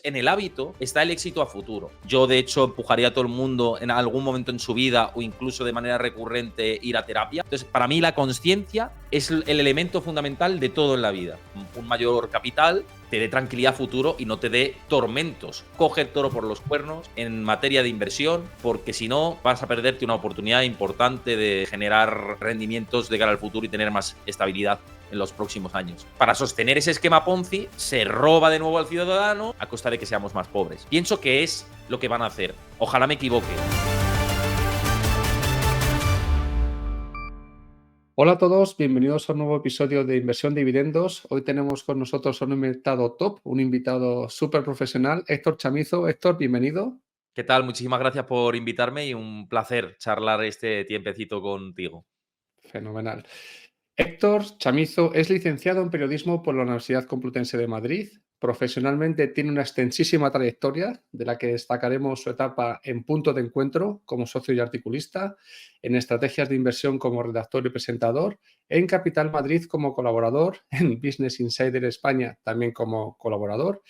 en el hábito está el éxito a futuro. Yo, de hecho, empujaría a todo el mundo en algún momento en su vida o incluso de manera recurrente ir a terapia. Entonces, para mí la consciencia es el elemento fundamental de todo en la vida. Un mayor capital te dé tranquilidad a futuro y no te dé tormentos. Coge el toro por los cuernos en materia de inversión, porque si no vas a perderte una oportunidad importante de generar rendimientos de cara al futuro y tener más estabilidad en los próximos años. Para sostener ese esquema Ponzi, se roba de nuevo al ciudadano a costa de que seamos más pobres. Pienso que es lo que van a hacer. Ojalá me equivoque. Hola a todos, bienvenidos a un nuevo episodio de Inversión Dividendos. Hoy tenemos con nosotros a un invitado top, un invitado súper profesional, Héctor Chamizo. Héctor, bienvenido. ¿Qué tal? Muchísimas gracias por invitarme y un placer charlar este tiempecito contigo. Fenomenal. Héctor Chamizo es licenciado en periodismo por la Universidad Complutense de Madrid. Profesionalmente tiene una extensísima trayectoria, de la que destacaremos su etapa en Punto de Encuentro como socio y articulista, en estrategias de inversión como redactor y presentador, en Capital Madrid como colaborador, en Business Insider España también como colaborador.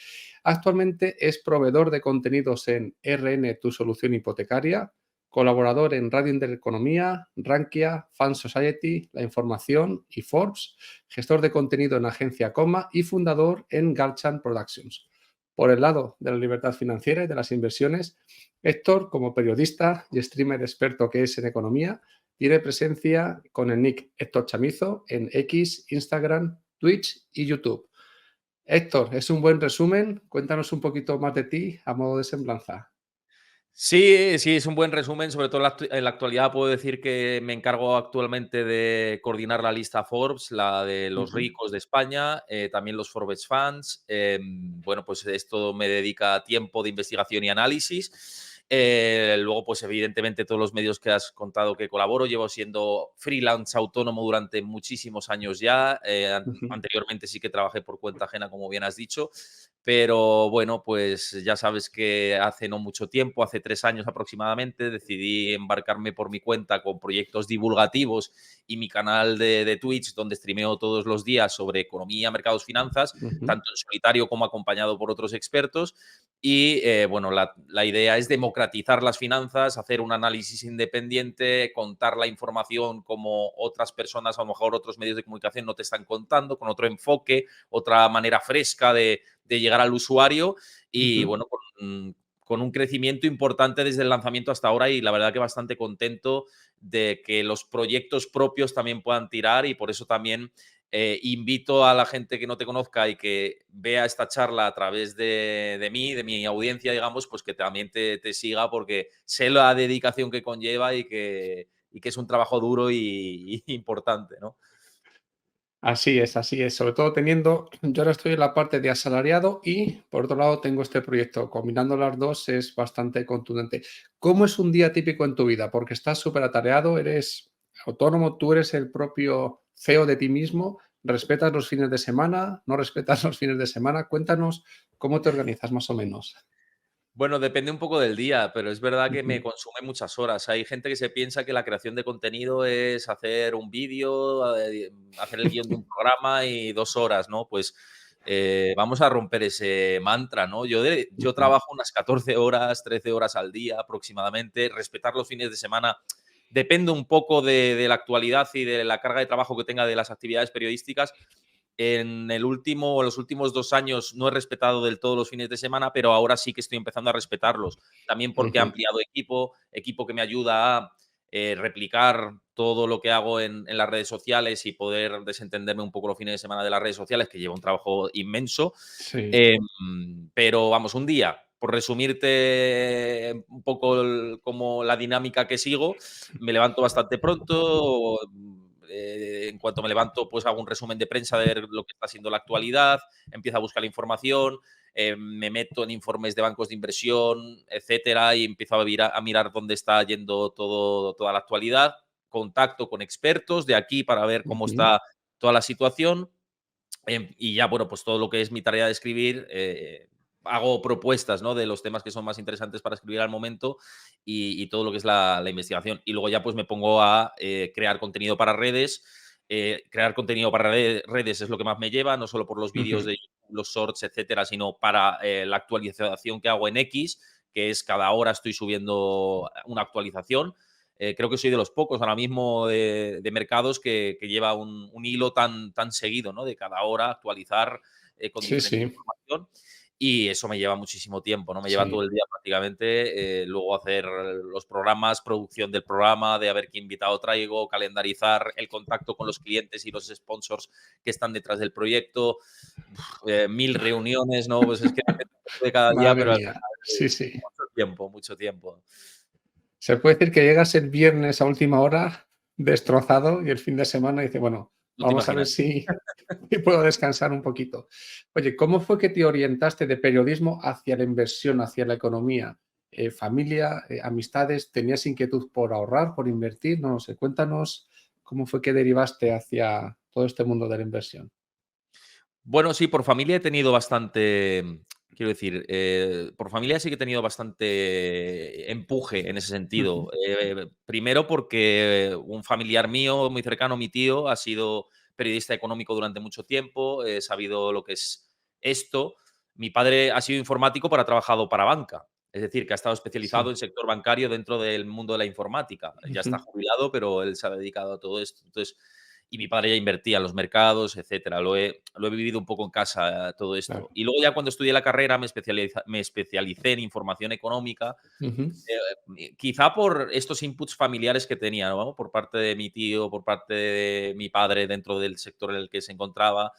Actualmente es proveedor de contenidos en RN Tu Solución Hipotecaria, colaborador en Radio Intereconomía, Rankia, Fan Society, La Información y Forbes, gestor de contenido en Agencia Coma y fundador en Galchan Productions. Por el lado de la libertad financiera y de las inversiones, Héctor, como periodista y streamer experto que es en economía, tiene presencia con el nick Héctor Chamizo en X, Instagram, Twitch y YouTube. Héctor, es un buen resumen. Cuéntanos un poquito más de ti a modo de semblanza. Sí, es un buen resumen. Sobre todo en la actualidad puedo decir que me encargo actualmente de coordinar la lista Forbes, la de los Ujú. ricos de España, también los Forbes Fans. Bueno, pues esto me dedica tiempo de investigación y análisis. Luego, pues evidentemente todos los medios que has contado que colaboro. Llevo siendo freelance autónomo durante muchísimos años ya. Ujú. Anteriormente sí que trabajé por cuenta ajena, como bien has dicho. Pero bueno, pues ya sabes que hace no mucho tiempo, hace 3 años aproximadamente, decidí embarcarme por mi cuenta con proyectos divulgativos y mi canal de Twitch, donde streameo todos los días sobre economía, mercados, finanzas, Ujú. tanto en solitario como acompañado por otros expertos. Y bueno, la idea es democratizar las finanzas, hacer un análisis independiente, contar la información como otras personas, a lo mejor otros medios de comunicación no te están contando, con otro enfoque, otra manera fresca de llegar al usuario y Ujú. bueno, con un crecimiento importante desde el lanzamiento hasta ahora y la verdad que bastante contento de que los proyectos propios también puedan tirar y por eso también invito a la gente que no te conozca y que vea esta charla a través de mí, de mi audiencia, digamos, pues que también te siga porque sé la dedicación que conlleva y que es un trabajo duro y importante, ¿no? Así es, así es. Sobre todo teniendo, yo ahora estoy en la parte de asalariado y por otro lado tengo este proyecto. Combinando las dos es bastante contundente. ¿Cómo es un día típico en tu vida? Porque estás súper atareado, eres autónomo, tú eres el propio CEO de ti mismo. ¿Respetas los fines de semana? ¿No respetas los fines de semana? Cuéntanos cómo te organizas más o menos. Bueno, depende un poco del día, pero es verdad que me Ujú. consume muchas horas. Hay gente que se piensa que la creación de contenido es hacer un vídeo, hacer el guión de un programa y 2 horas, ¿no? Pues, vamos a romper ese mantra, ¿no? Yo Ujú. trabajo unas 14 horas, 13 horas al día aproximadamente. Respetar los fines de semana depende un poco de la actualidad y de la carga de trabajo que tenga de las actividades periodísticas. En los últimos 2 años no he respetado del todo los fines de semana, pero ahora sí que estoy empezando a respetarlos. También porque he Ujú. ampliado equipo que me ayuda a, replicar todo lo que hago en las redes sociales y poder desentenderme un poco los fines de semana de las redes sociales, que lleva un trabajo inmenso. Sí. Pero vamos, un día, por resumirte un poco como la dinámica que sigo, me levanto bastante pronto. En cuanto me levanto, pues hago un resumen de prensa de ver lo que está siendo la actualidad, empiezo a buscar la información, me meto en informes de bancos de inversión, etcétera, y empiezo a mirar dónde está yendo toda la actualidad. Contacto con expertos de aquí para ver cómo Ujú. está toda la situación. Y ya, bueno, pues todo lo que es mi tarea de escribir, hago propuestas, ¿no? De los temas que son más interesantes para escribir al momento y todo lo que es la investigación. Y luego ya pues me pongo a crear contenido para redes. Crear contenido para redes es lo que más me lleva, no solo por los vídeos Ujú. de YouTube los shorts, etcétera, sino para la actualización que hago en X, que es cada hora estoy subiendo una actualización. Creo que soy de los pocos ahora mismo de mercados que lleva un hilo tan seguido, ¿no? De cada hora actualizar con Sí, diferente sí, información. Y eso me lleva muchísimo tiempo, ¿no? Me lleva todo sí. el día prácticamente. Luego hacer los programas, producción del programa, de a ver qué invitado traigo, calendarizar el contacto con los clientes y los sponsors que están detrás del proyecto. 1000 reuniones, ¿no? Pues es que depende un poco de cada día, Madre pero al mía. final Sí, es sí. mucho tiempo, mucho tiempo. Se puede decir que llegas el viernes a última hora destrozado y el fin de semana dices, bueno, No te vamos a ver imaginas. si puedo descansar un poquito. Oye, ¿cómo fue que te orientaste de periodismo hacia la inversión, hacia la economía? ¿Familia, amistades? ¿Tenías inquietud por ahorrar, por invertir? No lo sé, cuéntanos cómo fue que derivaste hacia todo este mundo de la inversión. Bueno, sí, por familia he tenido bastante, quiero decir, por familia sí que he tenido bastante empuje en ese Ujú. sentido. Primero porque un familiar mío muy cercano, mi tío, ha sido periodista económico durante mucho tiempo, he sabido lo que es esto. Mi padre ha sido informático, pero ha trabajado para banca. Es decir, que ha estado especializado Sí. en sector bancario dentro del mundo de la informática. Ya está Ujú. jubilado, pero él se ha dedicado a todo esto. Entonces, y mi padre ya invertía en los mercados, etcétera. Lo he vivido un poco en casa, todo esto. Claro. Y luego ya cuando estudié la carrera me especialicé en información económica, Ujú. quizá por estos inputs familiares que tenía, ¿no? Por parte de mi tío, por parte de mi padre dentro del sector en el que se encontraba.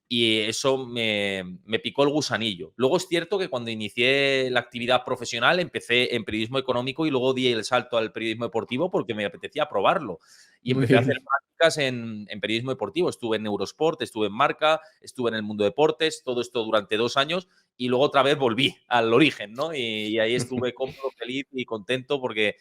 Y eso me picó el gusanillo. Luego es cierto que cuando inicié la actividad profesional empecé en periodismo económico y luego di el salto al periodismo deportivo porque me apetecía probarlo. Y Muy empecé a hacer bien. prácticas en periodismo deportivo. Estuve en Eurosport, estuve en Marca, estuve en el Mundo Deportes, todo esto durante 2 años y luego otra vez volví al origen, ¿no? Y ahí estuve cómodo, feliz y contento porque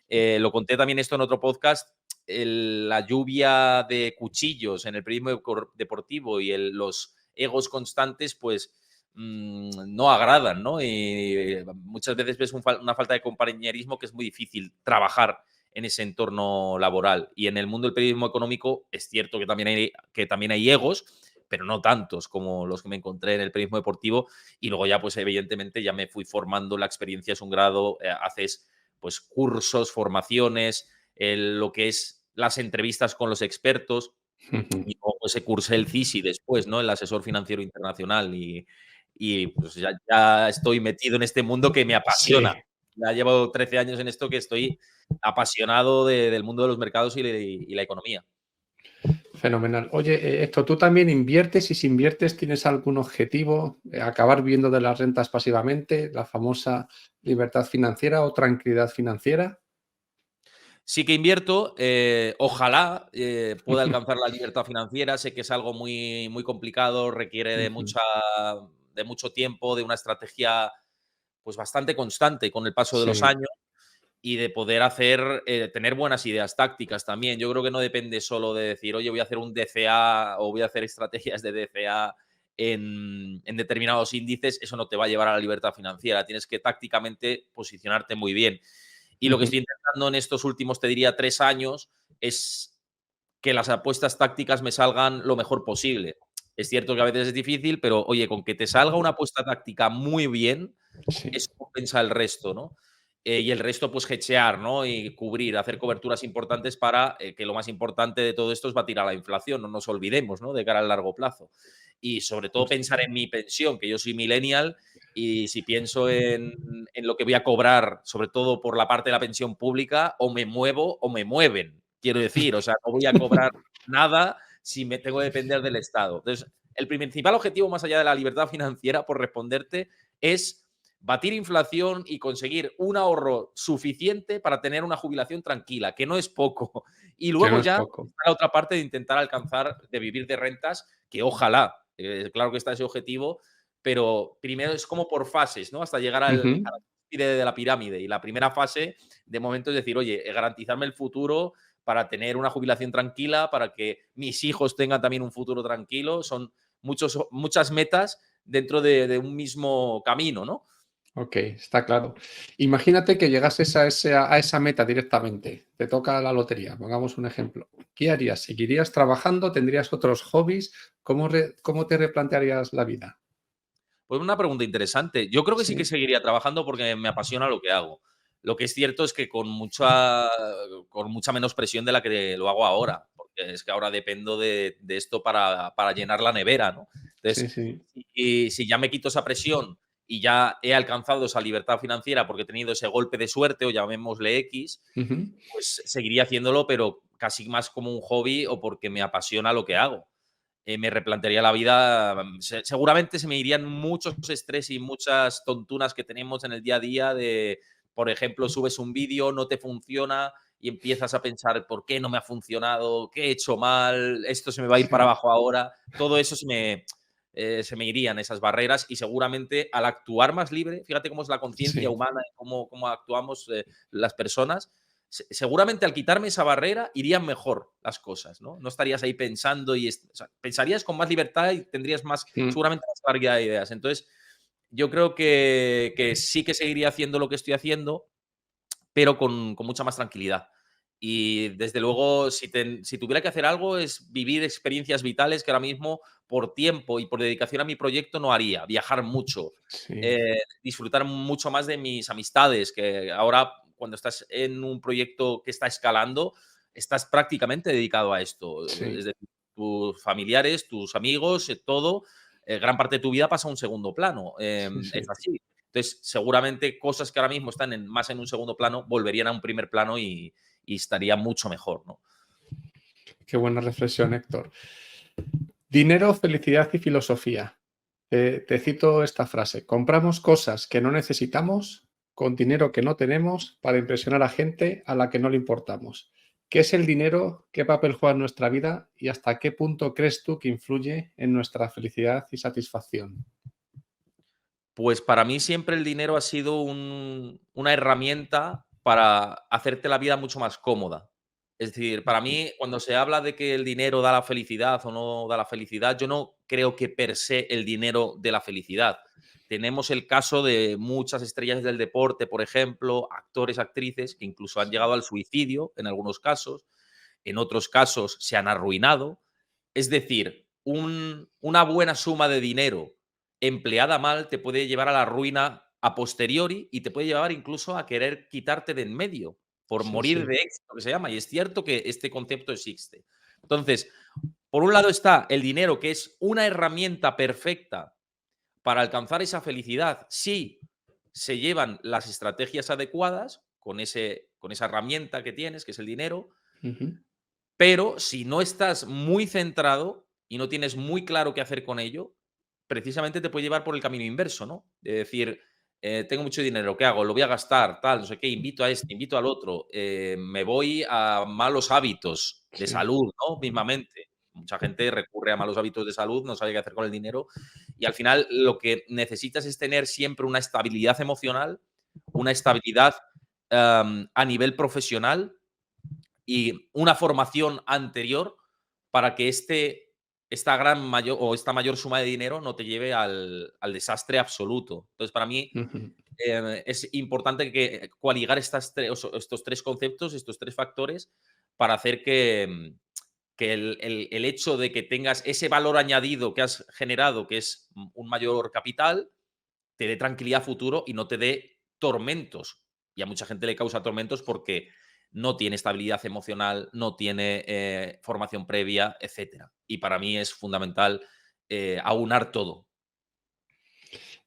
lo conté también esto en otro podcast. La lluvia de cuchillos en el periodismo deportivo y los egos constantes, pues no agradan, ¿no? Y muchas veces ves una falta de compañerismo que es muy difícil trabajar en ese entorno laboral. Y en el mundo del periodismo económico es cierto que también hay egos, pero no tantos como los que me encontré en el periodismo deportivo. Y luego ya, pues evidentemente, ya me fui formando, la experiencia es un grado, haces pues cursos, formaciones, lo que es las entrevistas con los expertos. Ujú. Y luego pues cursé el CISI después, ¿no? El asesor financiero internacional y pues ya estoy metido en este mundo que me apasiona. Sí. Ya llevo 13 años en esto que estoy apasionado del mundo de los mercados y la economía. Fenomenal. Oye, Héctor, ¿tú también inviertes? Y si inviertes, ¿tienes algún objetivo? ¿Acabar viviendo de las rentas pasivamente? ¿La famosa libertad financiera o tranquilidad financiera? Sí que invierto, ojalá pueda alcanzar la libertad financiera. Sé que es algo muy complicado, requiere Ujú. de mucho tiempo, de una estrategia pues bastante constante con el paso de los Sí, años y de poder tener buenas ideas tácticas también. Yo creo que no depende solo de decir, oye, voy a hacer un DCA o voy a hacer estrategias de DCA en determinados índices, eso no te va a llevar a la libertad financiera. Tienes que tácticamente posicionarte muy bien. Y lo que ujú, estoy intentando en estos últimos, te diría, 3 años es que las apuestas tácticas me salgan lo mejor posible. Es cierto que a veces es difícil, pero oye, con que te salga una apuesta táctica muy bien, sí, eso compensa el resto, ¿no? Y el resto, pues, hedgear, ¿no? Y cubrir, hacer coberturas importantes para que lo más importante de todo esto es batir a la inflación, no nos olvidemos, ¿no? De cara al largo plazo. Y sobre todo justo. pensar en mi pensión, que yo soy millennial, y si pienso en lo que voy a cobrar, sobre todo por la parte de la pensión pública, o me muevo o me mueven. Quiero decir, o sea, no voy a cobrar nada si me tengo que depender del Estado. Entonces, el principal objetivo, más allá de la libertad financiera, por responderte, es batir inflación y conseguir un ahorro suficiente para tener una jubilación tranquila, que no es poco. Y Que no luego es ya poco. está la otra parte de intentar alcanzar, de vivir de rentas, que ojalá, claro que está ese objetivo, pero primero es como por fases, ¿no? Hasta llegar a Ujú. la cúspide de la pirámide. Y la primera fase, de momento, es decir, oye, garantizarme el futuro para tener una jubilación tranquila, para que mis hijos tengan también un futuro tranquilo. Son muchas metas dentro de un mismo camino, ¿no? Ok, está claro. Imagínate que llegases a esa meta directamente. Te toca la lotería, pongamos un ejemplo. ¿Qué harías? ¿Seguirías trabajando? ¿Tendrías otros hobbies? ¿Cómo te replantearías la vida? Pues una pregunta interesante. Yo creo que sí que Sí, seguiría trabajando porque me apasiona lo que hago. Lo que es cierto es que con mucha menos presión de la que lo hago ahora, porque es que ahora dependo de esto para llenar la nevera, ¿no? sí, Entonces, sí. y si ya me quito esa presión y ya he alcanzado esa libertad financiera porque he tenido ese golpe de suerte o llamémosle X, Ujú. pues seguiría haciéndolo, pero casi más como un hobby o porque me apasiona lo que hago. Me replantearía la vida. Seguramente se me irían muchos estrés y muchas tontunas que tenemos en el día a día de, por ejemplo, subes un vídeo, no te funciona y empiezas a pensar, ¿por qué no me ha funcionado? ¿Qué he hecho mal? ¿Esto se me va a ir para Sí, abajo ahora? Todo eso se me irían esas barreras y seguramente al actuar más libre, fíjate cómo es la conciencia sí, humana, cómo actuamos las personas, seguramente al quitarme esa barrera irían mejor las cosas, ¿no? No estarías ahí pensando o sea, pensarías con más libertad y tendrías más, mm, seguramente más claridad de ideas. Entonces, yo creo que sí que seguiría haciendo lo que estoy haciendo, pero con mucha más tranquilidad. Y desde luego, si tuviera que hacer algo, es vivir experiencias vitales que ahora mismo, por tiempo y por dedicación a mi proyecto, no haría. Viajar mucho, sí, disfrutar mucho más de mis amistades, que ahora, cuando estás en un proyecto que está escalando, estás prácticamente dedicado a esto. sí, Es decir, tus familiares, tus amigos, todo, gran parte de tu vida pasa a un segundo plano. sí, Es sí. así. Entonces, seguramente cosas que ahora mismo están más en un segundo plano volverían a un primer plano y estaría mucho mejor, ¿no? Qué buena reflexión, Héctor. Dinero, felicidad y filosofía. Te cito esta frase. Compramos cosas que no necesitamos con dinero que no tenemos para impresionar a gente a la que no le importamos. ¿Qué es el dinero? ¿Qué papel juega en nuestra vida? ¿Y hasta qué punto crees tú que influye en nuestra felicidad y satisfacción? Pues para mí siempre el dinero ha sido una herramienta para hacerte la vida mucho más cómoda. Es decir, para mí, cuando se habla de que el dinero da la felicidad o no da la felicidad, yo no creo que per se el dinero dé la felicidad. Tenemos el caso de muchas estrellas del deporte, por ejemplo, actores, actrices, que incluso han llegado al suicidio en algunos casos, en otros casos se han arruinado. Es decir, una buena suma de dinero empleada mal te puede llevar a la ruina a posteriori y te puede llevar incluso a querer quitarte de en medio, por Sí, morir sí. de éxito, que se llama. Y es cierto que este concepto existe. Entonces, por un lado está el dinero, que es una herramienta perfecta para alcanzar esa felicidad, si se llevan las estrategias adecuadas con esa herramienta que tienes, que es el dinero, Ujú. pero si no estás muy centrado y no tienes muy claro qué hacer con ello, precisamente te puede llevar por el camino inverso, ¿no? De decir, tengo mucho dinero, ¿qué hago? Lo voy a gastar, tal, no sé qué, invito a este, invito al otro, me voy a malos hábitos de Sí, salud, ¿no? Mismamente. Mucha gente recurre a malos hábitos de salud, no sabe qué hacer con el dinero y al final lo que necesitas es tener siempre una estabilidad emocional, una estabilidad a nivel profesional y una formación anterior para que esta gran mayor o esta mayor suma de dinero no te lleve al desastre absoluto. Entonces, para mí, ujú. es importante que coaligar estos tres conceptos, estos tres factores, para hacer que el hecho de que tengas ese valor añadido que has generado, que es un mayor capital, te dé tranquilidad a futuro y no te dé tormentos. Y a mucha gente le causa tormentos porque no tiene estabilidad emocional, no tiene formación previa, etcétera. Y para mí es fundamental aunar todo.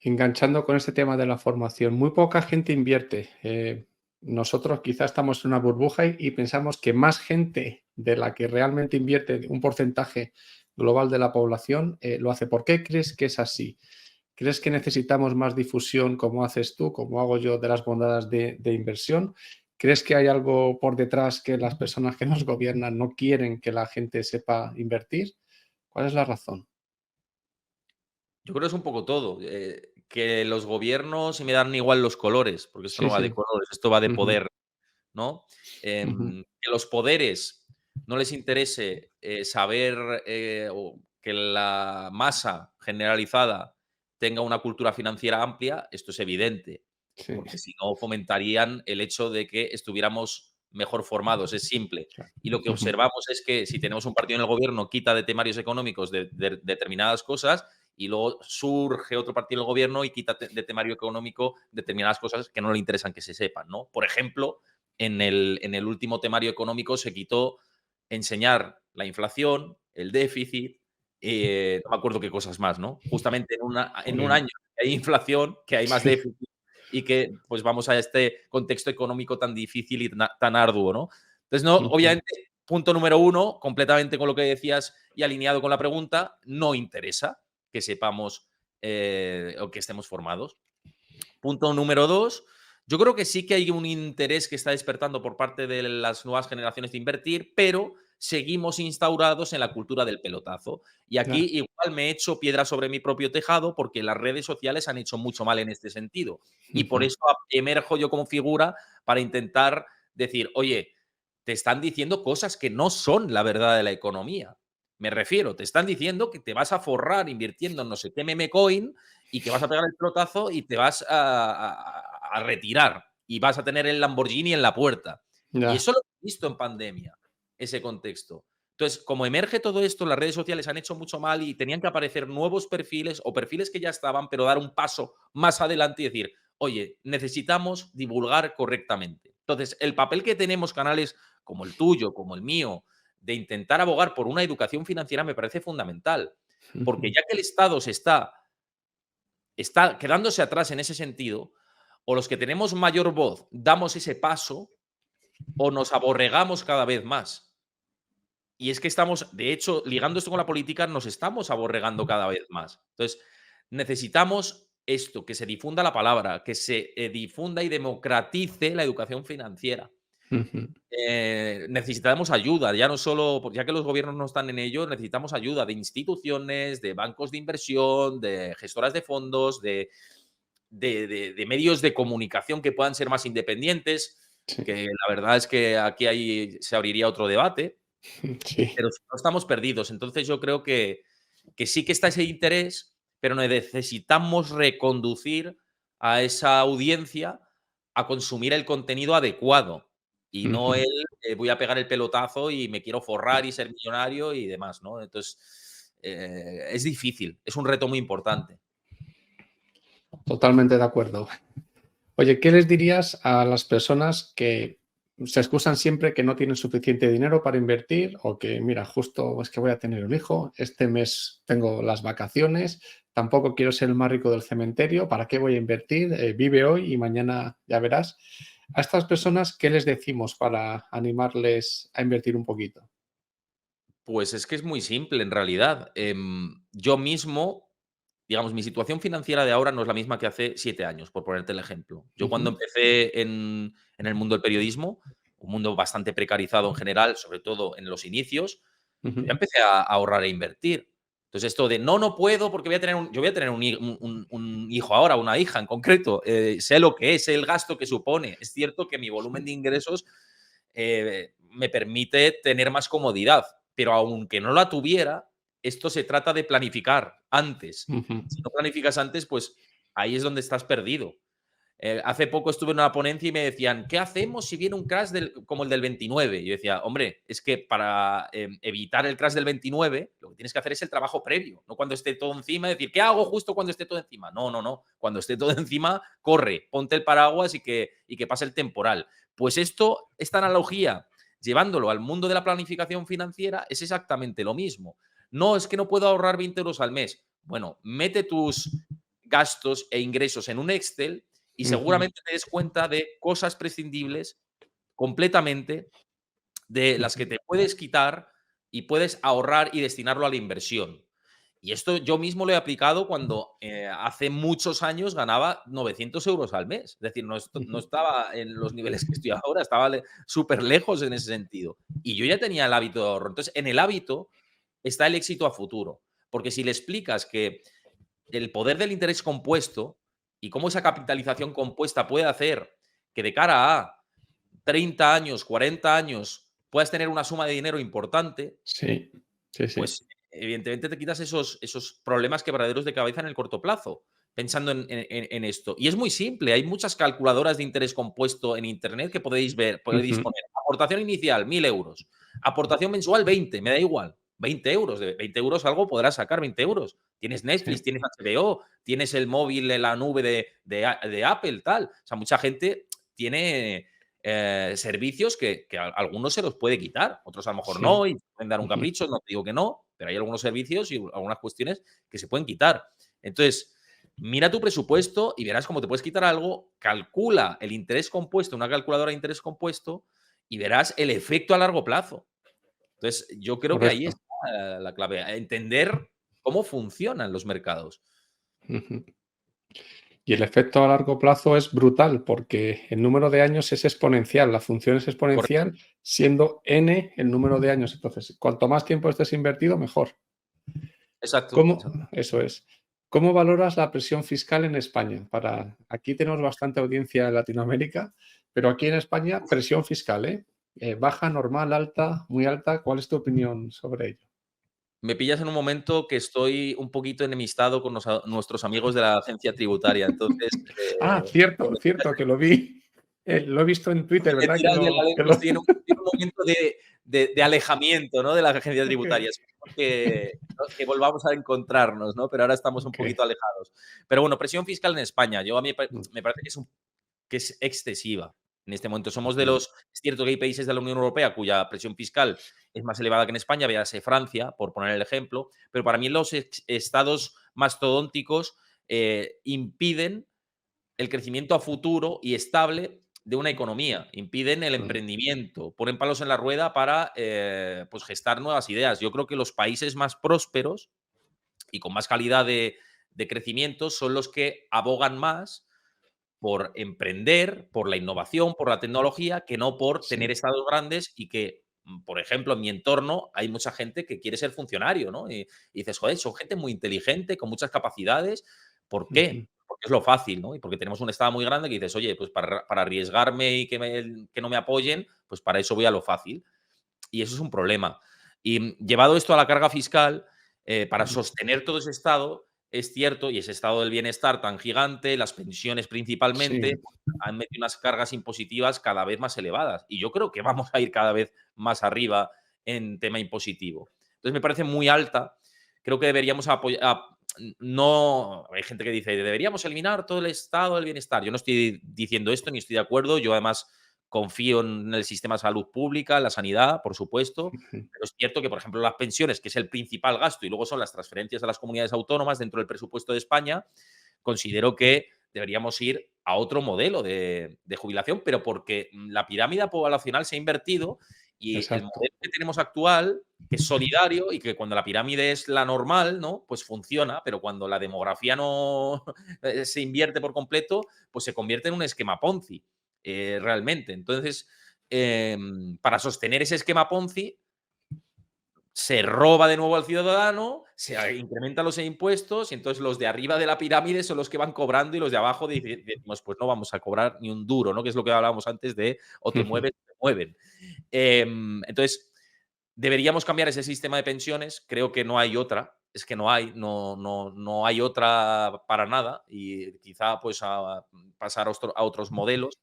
Enganchando con este tema de la formación, muy poca gente invierte. Nosotros quizás estamos en una burbuja y pensamos que más gente de la que realmente invierte, un porcentaje global de la población, lo hace. ¿Por qué crees que es así? ¿Crees que necesitamos más difusión como haces tú, como hago yo, de las bondades de inversión? ¿Crees que hay algo por detrás que las personas que nos gobiernan no quieren que la gente sepa invertir? ¿Cuál es la razón? Yo creo que es un poco todo. Que los gobiernos y me dan igual los colores, porque esto Sí, no va de sí. colores, esto va de Ujú, poder, ¿no? ujú. Que los poderes no les interese saber o que la masa generalizada tenga una cultura financiera amplia, esto es evidente, Sí, porque si no fomentarían el hecho de que estuviéramos mejor formados, es simple. claro. Y lo que Ujú. observamos es que si tenemos un partido en el gobierno, quita de temarios económicos de determinadas cosas y luego surge otro partido del gobierno y quita de temario económico determinadas cosas que no le interesan que se sepan, ¿no? Por ejemplo, en el último temario económico se quitó enseñar la inflación, el déficit, no me acuerdo qué cosas más, ¿no? Justamente en un Jolín. año que hay inflación, que hay más déficit y que pues vamos a este contexto económico tan difícil y tan arduo, ¿no? Entonces, no, Ujú. obviamente, punto número uno, completamente con lo que decías y alineado con la pregunta, no interesa que sepamos o que estemos formados. Punto número dos, yo creo que sí que hay un interés que está despertando por parte de las nuevas generaciones de invertir, pero seguimos instaurados en la cultura del pelotazo. Y aquí Ya. igual me echo piedra sobre mi propio tejado porque las redes sociales han hecho mucho mal en este sentido. Y por Ujú. eso emerjo yo como figura para intentar decir, oye, te están diciendo cosas que no son la verdad de la economía. Me refiero, te están diciendo que te vas a forrar invirtiendo en no sé qué meme coin y que vas a pegar el pelotazo y te vas a retirar y vas a tener el Lamborghini en la puerta. Y Ya. eso lo he visto en pandemia, ese contexto. Entonces, como emerge todo esto, las redes sociales han hecho mucho mal y tenían que aparecer nuevos perfiles o perfiles que ya estaban, pero dar un paso más adelante y decir, oye, necesitamos divulgar correctamente. Entonces, el papel que tenemos canales como el tuyo, como el mío, de intentar abogar por una educación financiera me parece fundamental, porque Ujú. ya que el Estado se está quedándose atrás en ese sentido, o los que tenemos mayor voz damos ese paso, o nos aborregamos cada vez más. Y es que estamos, de hecho, ligando esto con la política, nos estamos aborregando cada vez más. Entonces, necesitamos esto, que se difunda la palabra, que se difunda y democratice la educación financiera. Ujú. Necesitamos ayuda, ya no solo, ya que los gobiernos no están en ello, necesitamos ayuda de instituciones, de bancos de inversión, de gestoras de fondos, de medios de comunicación que puedan ser más independientes, Sí. que la verdad es que aquí se abriría otro debate, Sí. pero si no estamos perdidos. Entonces yo creo que sí que está ese interés, pero necesitamos reconducir a esa audiencia a consumir el contenido adecuado y no Ujú. el voy a pegar el pelotazo y me quiero forrar y ser millonario y demás, ¿no? Entonces, es difícil, es un reto muy importante. Totalmente de acuerdo. Oye, ¿qué les dirías a las personas que se excusan siempre que no tienen suficiente dinero para invertir o que, mira, justo es que voy a tener un hijo, este mes tengo las vacaciones, tampoco quiero ser el más rico del cementerio, ¿para qué voy a invertir? Vive hoy y mañana ya verás. A estas personas, ¿qué les decimos para animarles a invertir un poquito? Pues es que es muy simple en realidad. Yo mismo, digamos, mi situación financiera de ahora no es la misma que hace 7 años, por ponerte el ejemplo. Yo cuando Ujú. empecé en el mundo del periodismo, un mundo bastante precarizado en general, sobre todo en los inicios, yo Ujú. ya empecé a ahorrar e invertir. Entonces esto de no puedo porque yo voy a tener un hijo ahora, una hija en concreto, sé lo que es, sé el gasto que supone. Es cierto que mi volumen de ingresos me permite tener más comodidad, pero aunque no la tuviera, esto se trata de planificar antes. Ujú. Si no planificas antes, pues ahí es donde estás perdido. Hace poco estuve en una ponencia y me decían, ¿qué hacemos si viene un crash como el del 29? Y yo decía, hombre, es que para evitar el crash del 29, lo que tienes que hacer es el trabajo previo, no cuando esté todo encima, decir, ¿qué hago justo cuando esté todo encima? No, no, no. Cuando esté todo encima, corre, ponte el paraguas y que pase el temporal. Pues esta analogía, llevándolo al mundo de la planificación financiera, es exactamente lo mismo. No, es que no puedo ahorrar 20 euros al mes. Bueno, mete tus gastos e ingresos en un Excel y Ujú. seguramente te des cuenta de cosas prescindibles completamente de las que Ujú. te puedes quitar y puedes ahorrar y destinarlo a la inversión. Y esto yo mismo lo he aplicado cuando hace muchos años ganaba 900 euros al mes. Es decir, no Ujú. estaba en los niveles que estoy ahora, estaba súper lejos en ese sentido. Y yo ya tenía el hábito de ahorro. Entonces, en el hábito está el éxito a futuro. Porque si le explicas que el poder del interés compuesto y cómo esa capitalización compuesta puede hacer que de cara a 30 años, 40 años, puedas tener una suma de dinero importante, Sí, sí, sí. pues evidentemente te quitas esos problemas quebraderos de cabeza en el corto plazo, pensando en esto. Y es muy simple, hay muchas calculadoras de interés compuesto en Internet que podéis ver, podéis Ujú. poner. Aportación inicial, 1.000 euros. Aportación mensual, 20, me da igual. 20 euros. De 20 euros algo podrás sacar 20 euros. Tienes Netflix, Sí, tienes HBO, tienes el móvil en la nube de Apple, tal. O sea, mucha gente tiene servicios que algunos se los puede quitar, otros a lo mejor sí. no, y pueden dar un Ujú. capricho, no te digo que no, pero hay algunos servicios y algunas cuestiones que se pueden quitar. Entonces, mira tu presupuesto y verás cómo te puedes quitar algo, calcula el interés compuesto, una calculadora de interés compuesto, y verás el efecto a largo plazo. Entonces, yo creo que ahí Correcto. está la clave, a entender cómo funcionan los mercados. Ujú. Y el efecto a largo plazo es brutal porque el número de años es exponencial, la función es Correcto. exponencial, siendo n el número de años. Entonces, cuanto más tiempo estés invertido, mejor. Exacto, ¿Cómo? exacto. Eso es. ¿Cómo valoras la presión fiscal en España? Aquí tenemos bastante audiencia en Latinoamérica, pero aquí en España, presión fiscal, ¿eh? Baja, normal, alta, muy alta. ¿Cuál es tu opinión sobre ello? Me pillas en un momento que estoy un poquito enemistado con nuestros amigos de la agencia tributaria. Entonces, Ah, cierto, cierto, que lo vi. Lo he visto en si Twitter, me ¿verdad? Que tiras de la lo, que lengua, lo... estoy en un momento de alejamiento, ¿no?, de la agencia tributaria. Esperemos que volvamos a encontrarnos, ¿no? Pero ahora estamos un Ok. poquito alejados. Pero bueno, presión fiscal en España. Yo a mí Mm, me parece que es excesiva. En este momento somos de mm, los es cierto que hay países de la Unión Europea cuya presión fiscal es más elevada que en España, véase Francia, por poner el ejemplo, pero para mí los estados mastodónticos impiden el crecimiento a futuro y estable de una economía, impiden el mm, emprendimiento, ponen palos en la rueda para pues gestar nuevas ideas. Yo creo que los países más prósperos y con más calidad de crecimiento son los que abogan más por emprender, por la innovación, por la tecnología, que no por tener sí. estados grandes y que, por ejemplo, en mi entorno hay mucha gente que quiere ser funcionario, ¿no? Y dices, joder, son gente muy inteligente, con muchas capacidades. ¿Por Ujú, qué? Porque es lo fácil, ¿no? Y porque tenemos un estado muy grande que dices, oye, pues para arriesgarme y que no me apoyen, pues para eso voy a lo fácil. Y eso es un problema. Y llevado esto a la carga fiscal, para mm, sostener todo ese estado, es cierto, y ese estado del bienestar tan gigante, las pensiones principalmente, sí. han metido unas cargas impositivas cada vez más elevadas. Y yo creo que vamos a ir cada vez más arriba en tema impositivo. Entonces me parece muy alta. Creo que deberíamos apoyar. No, hay gente que dice, deberíamos eliminar todo el estado del bienestar. Yo no estoy diciendo esto ni estoy de acuerdo. Yo además confío en el sistema de salud pública, en la sanidad, por supuesto, Ujú, pero es cierto que, por ejemplo, las pensiones, que es el principal gasto, y luego son las transferencias a las comunidades autónomas dentro del presupuesto de España, considero que deberíamos ir a otro modelo de jubilación, pero porque la pirámide poblacional se ha invertido y el exacto. modelo que tenemos actual, que es solidario y que cuando la pirámide es la normal, ¿no? Pues funciona, pero cuando la demografía no se invierte por completo, pues se convierte en un esquema Ponzi, realmente. Entonces, para sostener ese esquema Ponzi, se roba de nuevo al ciudadano, se incrementan los impuestos y entonces los de arriba de la pirámide son los que van cobrando y los de abajo decimos, pues no vamos a cobrar ni un duro, ¿no? Que es lo que hablábamos antes de o te Ujú, mueves o te mueven. Entonces, deberíamos cambiar ese sistema de pensiones, creo que no hay otra, es que no hay otra para nada y quizá pues pasar a otros modelos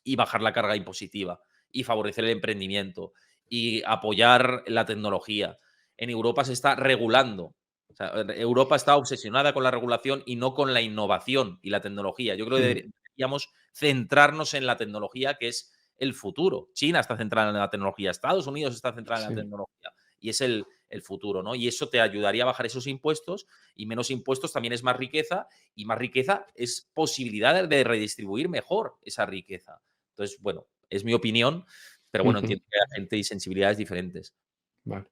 y bajar la carga impositiva y favorecer el emprendimiento y apoyar la tecnología. En Europa se está regulando. O sea, Europa está obsesionada con la regulación y no con la innovación y la tecnología. Yo creo que ujú, deberíamos centrarnos en la tecnología, que es el futuro. China está centrada en la tecnología, Estados Unidos está centrada en la sí. tecnología y es el futuro, ¿no? Y eso te ayudaría a bajar esos impuestos y menos impuestos también es más riqueza y más riqueza es posibilidad de redistribuir mejor esa riqueza. Entonces, bueno, es mi opinión, pero bueno, Ujú, entiendo que hay gente y sensibilidades diferentes. vale.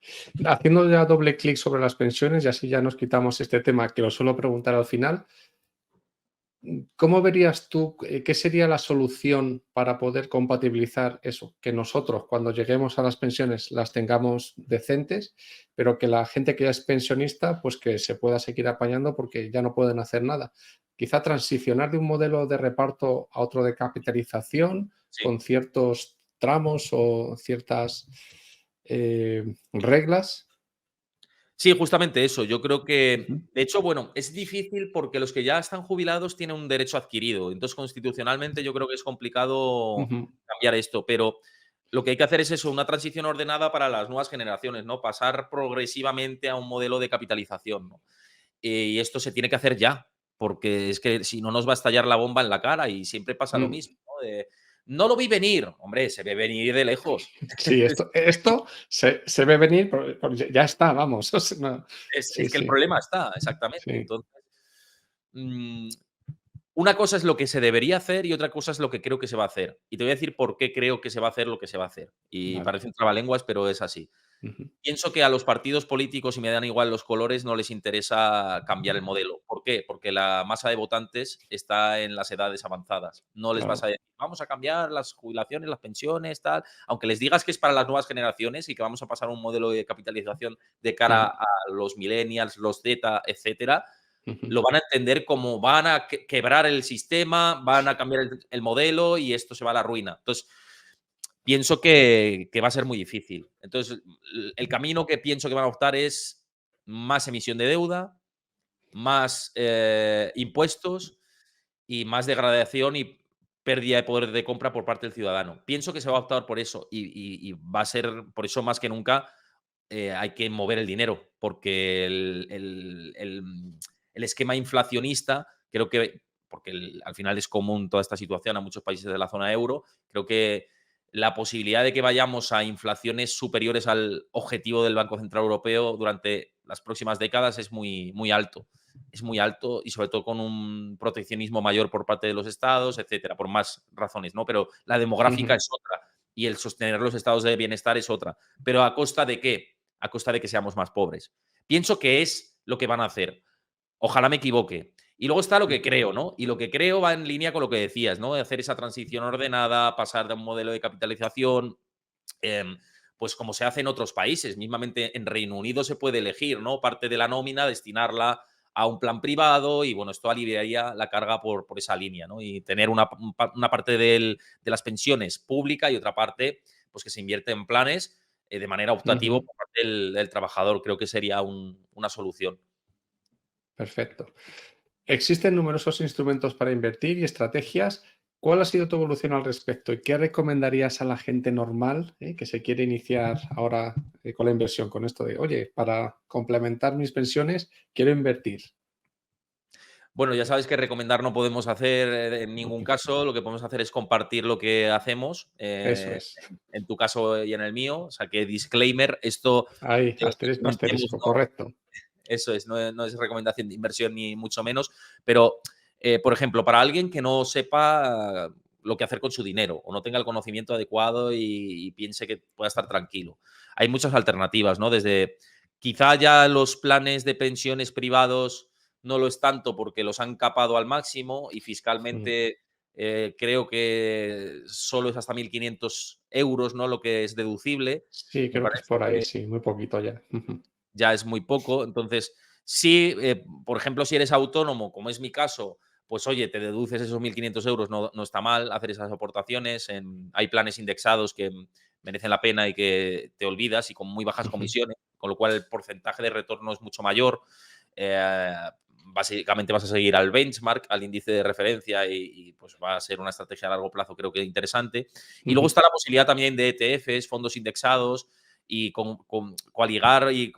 Haciendo ya doble clic sobre las pensiones y así ya nos quitamos este tema que lo suelo preguntar al final. ¿Cómo verías tú, qué sería la solución para poder compatibilizar eso? Que nosotros, cuando lleguemos a las pensiones, las tengamos decentes, pero que la gente que ya es pensionista, pues que se pueda seguir apañando porque ya no pueden hacer nada. Quizá transicionar de un modelo de reparto a otro de capitalización Sí. con ciertos tramos o ciertas reglas. Sí, justamente eso. Yo creo que, Ujú, de hecho, bueno, es difícil porque los que ya están jubilados tienen un derecho adquirido. Entonces, constitucionalmente yo creo que es complicado ujú, cambiar esto, pero lo que hay que hacer es eso, una transición ordenada para las nuevas generaciones, ¿no? Pasar progresivamente a un modelo de capitalización, ¿no? Y esto se tiene que hacer ya, porque es que si no nos va a estallar la bomba en la cara y siempre pasa lo Mm, mismo, ¿no? No lo vi venir, hombre, se ve venir de lejos. sí, esto se ve venir, pero ya está, vamos. O sea, no. Sí, Es que el sí, problema está, exactamente. sí, Entonces, mm, una cosa es lo que se debería hacer y otra cosa es lo que creo que se va a hacer. Y te voy a decir por qué creo que se va a hacer lo que se va a hacer. Y vale. parece un trabalenguas, pero es así. Ujú, Pienso que a los partidos políticos, y me dan igual los colores, no les interesa cambiar el modelo. ¿Por qué? Porque la masa de votantes está en las edades avanzadas. No les vas a claro. decir, vamos a cambiar las jubilaciones, las pensiones, tal. Aunque les digas que es para las nuevas generaciones y que vamos a pasar a un modelo de capitalización de cara Ujú, a los millennials, los Z, etcétera, ujú, lo van a entender como van a quebrar el sistema, van a cambiar el modelo y esto se va a la ruina. Entonces, pienso que va a ser muy difícil. Entonces, el camino que pienso que van a optar es más emisión de deuda, más impuestos y más degradación y pérdida de poder de compra por parte del ciudadano. Pienso que se va a optar por eso y va a ser por eso más que nunca hay que mover el dinero, porque el esquema inflacionista creo que, porque al final es común toda esta situación a muchos países de la zona euro, creo que la posibilidad de que vayamos a inflaciones superiores al objetivo del Banco Central Europeo durante las próximas décadas es muy, muy alto. Es muy alto y sobre todo con un proteccionismo mayor por parte de los estados, etcétera, por más razones, ¿no? Pero la demográfica ujú. es otra y el sostener los estados de bienestar es otra. ¿Pero a costa de qué? A costa de que seamos más pobres. Pienso que es lo que van a hacer. Ojalá me equivoque. Y luego está lo que creo, ¿no? Y lo que creo va en línea con lo que decías, ¿no? De hacer esa transición ordenada, pasar de un modelo de capitalización, em, pues como se hace en otros países. Mismamente en Reino Unido se puede elegir, ¿no? Parte de la nómina, destinarla a un plan privado y, bueno, esto aliviaría la carga por esa línea, ¿no? Y tener una parte de las pensiones pública y otra parte, pues que se invierte en planes de manera optativa Ujú, por parte del trabajador. Creo que sería una solución. perfecto. Existen numerosos instrumentos para invertir y estrategias. ¿Cuál ha sido tu evolución al respecto y qué recomendarías a la gente normal, que se quiere iniciar ahora con la inversión? Con esto de, oye, para complementar mis pensiones, quiero invertir. Bueno, ya sabes que recomendar no podemos hacer en ningún caso. Lo que podemos hacer es compartir lo que hacemos, Eso es. en tu caso y en el mío. O sea, que disclaimer, esto Ahí, asterisco, comentemos, asterisco, ¿no? correcto. Eso es, no es recomendación de inversión ni mucho menos, pero, por ejemplo, para alguien que no sepa lo que hacer con su dinero o no tenga el conocimiento adecuado y piense que pueda estar tranquilo. Hay muchas alternativas, ¿no? Desde quizá ya los planes de pensiones privados no lo es tanto porque los han capado al máximo y Mm. fiscalmente creo que solo es hasta 1.500 euros, ¿no? Lo que es deducible. Sí, Me creo que es parece por ahí, que sí, muy poquito ya. ya es muy poco. Entonces, sí, por ejemplo, si eres autónomo, como es mi caso, pues oye, te deduces esos 1.500 euros, no está mal hacer esas aportaciones. Hay planes indexados que merecen la pena y que te olvidas y con muy bajas Ujú, comisiones, con lo cual el porcentaje de retorno es mucho mayor. Eh, Básicamente vas a seguir al benchmark, al índice de referencia pues va a ser una estrategia a largo plazo creo que interesante. Y luego ujú, está la posibilidad también de ETFs, fondos indexados y con coaligar y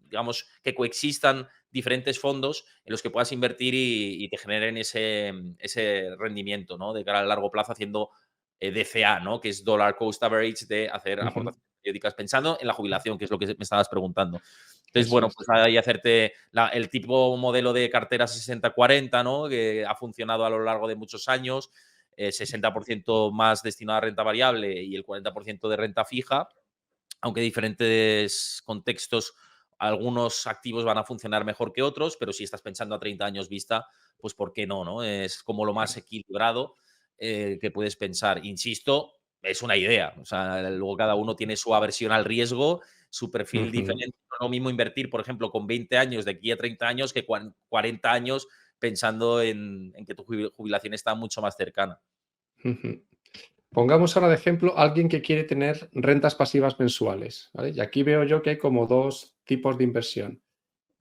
digamos que coexistan diferentes fondos en los que puedas invertir y te generen ese rendimiento, ¿no? De cara a largo plazo haciendo DCA, ¿no? Que es Dollar Cost Average de hacer ujú. aportaciones periódicas pensando en la jubilación, que es lo que me estabas preguntando. Entonces, Eso bueno, es. pues ahí hacerte el tipo modelo de cartera 60-40, ¿no? Que ha funcionado a lo largo de muchos años, 60% más destinado a renta variable y el 40% de renta fija, aunque diferentes contextos, algunos activos van a funcionar mejor que otros, pero si estás pensando a 30 años vista, pues ¿por qué no? ¿No? Es como lo más Claro. equilibrado que puedes pensar. Insisto, es una idea. O sea, luego cada uno tiene su aversión al riesgo, su perfil Ujú, diferente. No es lo mismo invertir, por ejemplo, con 20 años de aquí a 30 años que 40 años pensando en que tu jubilación está mucho más cercana. ujú. Pongamos ahora de ejemplo a alguien que quiere tener rentas pasivas mensuales, ¿vale? Y aquí veo yo que hay como dos tipos de inversión.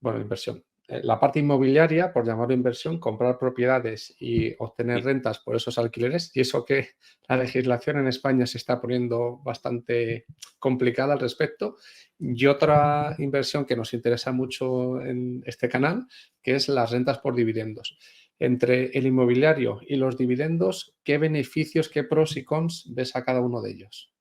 Bueno, inversión. la parte inmobiliaria, por llamarlo inversión, comprar propiedades y obtener Sí. rentas por esos alquileres, y eso que la legislación en España se está poniendo bastante complicada al respecto. Y otra inversión que nos interesa mucho en este canal, que es las rentas por dividendos. Entre el inmobiliario y los dividendos, ¿qué beneficios, qué pros y cons ves a cada uno de ellos?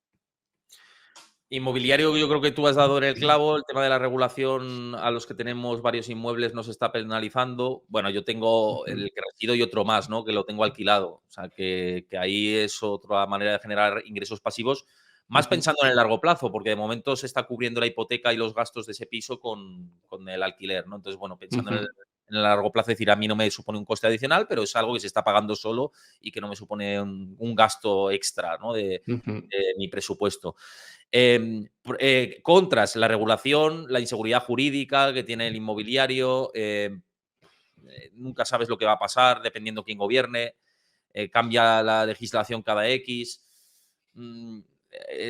Inmobiliario, yo creo que tú has dado en el clavo. El tema de la regulación a los que tenemos varios inmuebles nos está penalizando. Bueno, yo tengo Ujú, el que resido y otro más, ¿no? Que lo tengo alquilado. O sea, que ahí es otra manera de generar ingresos pasivos, más ujú, pensando en el largo plazo, porque de momento se está cubriendo la hipoteca y los gastos de ese piso con el alquiler, ¿no? Entonces, bueno, pensando ujú, en el largo plazo, es decir, a mí no me supone un coste adicional, pero es algo que se está pagando solo y que no me supone un gasto extra, ¿no? ujú. De mi presupuesto. Contras, la regulación, la inseguridad jurídica que tiene el inmobiliario, nunca sabes lo que va a pasar dependiendo quién gobierne, cambia la legislación cada X. mm,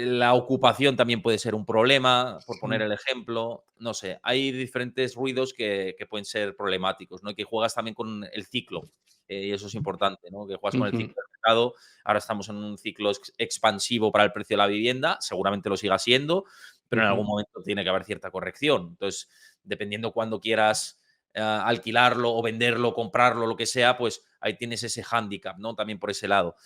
la ocupación también puede ser un problema, por poner Sí, el ejemplo. No sé, hay diferentes ruidos que pueden ser problemáticos, ¿no? Y que juegas también con el ciclo, y eso es importante, ¿no? Que juegas con el ujú, ciclo del mercado. Ahora estamos en un ciclo expansivo para el precio de la vivienda, seguramente lo siga siendo, pero en ujú, algún momento tiene que haber cierta corrección. Entonces, dependiendo cuándo quieras alquilarlo o venderlo, comprarlo, lo que sea, pues ahí tienes ese hándicap, ¿no? También por ese lado.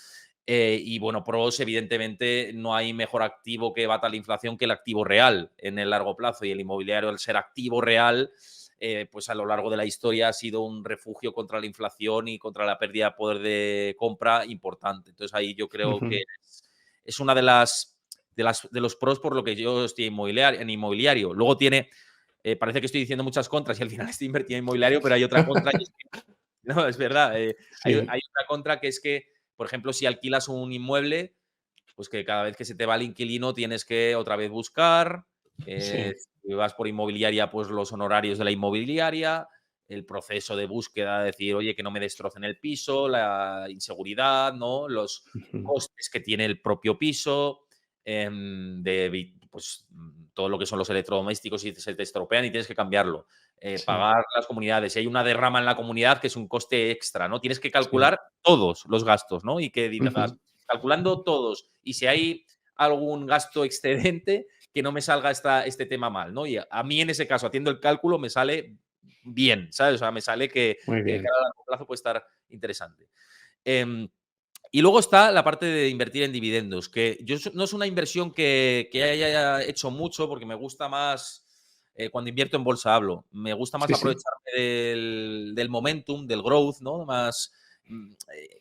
Y bueno, pros, evidentemente, no hay mejor activo que bata la inflación que el activo real en el largo plazo. Y el inmobiliario, al ser activo real, pues a lo largo de la historia ha sido un refugio contra la inflación y contra la pérdida de poder de compra importante. Entonces ahí yo creo que ujú. es una de los pros por lo que yo estoy en inmobiliario. Luego tiene, parece que estoy diciendo muchas contras y al final estoy invertido en inmobiliario, pero hay otra contra y es que no, es verdad. Hay Sí, otra contra que es que, por ejemplo, si alquilas un inmueble, pues que cada vez que se te va el inquilino tienes que otra vez buscar. sí, Si vas por inmobiliaria, pues los honorarios de la inmobiliaria, el proceso de búsqueda, decir, oye, que no me destrocen el piso, la inseguridad, ¿no? Los ujú, costes que tiene el propio piso, pues todo lo que son los electrodomésticos y se te estropean y tienes que cambiarlo. sí, Pagar las comunidades. Si hay una derrama en la comunidad, que es un coste extra, ¿no? Tienes que sí, calcular todos los gastos, ¿no? Y que digas, ujú, calculando todos, y si hay algún gasto excedente, que no me salga este tema mal, ¿no? Y a mí en ese caso, haciendo el cálculo, me sale bien, ¿sabes? O sea, me sale muy que bien. a largo plazo puede estar interesante. Em, y luego está la parte de invertir en dividendos, que yo no es una inversión que haya hecho mucho, porque me gusta más, cuando invierto en bolsa hablo, me gusta más Sí, sí, aprovecharme del momentum, del growth, ¿no? Más,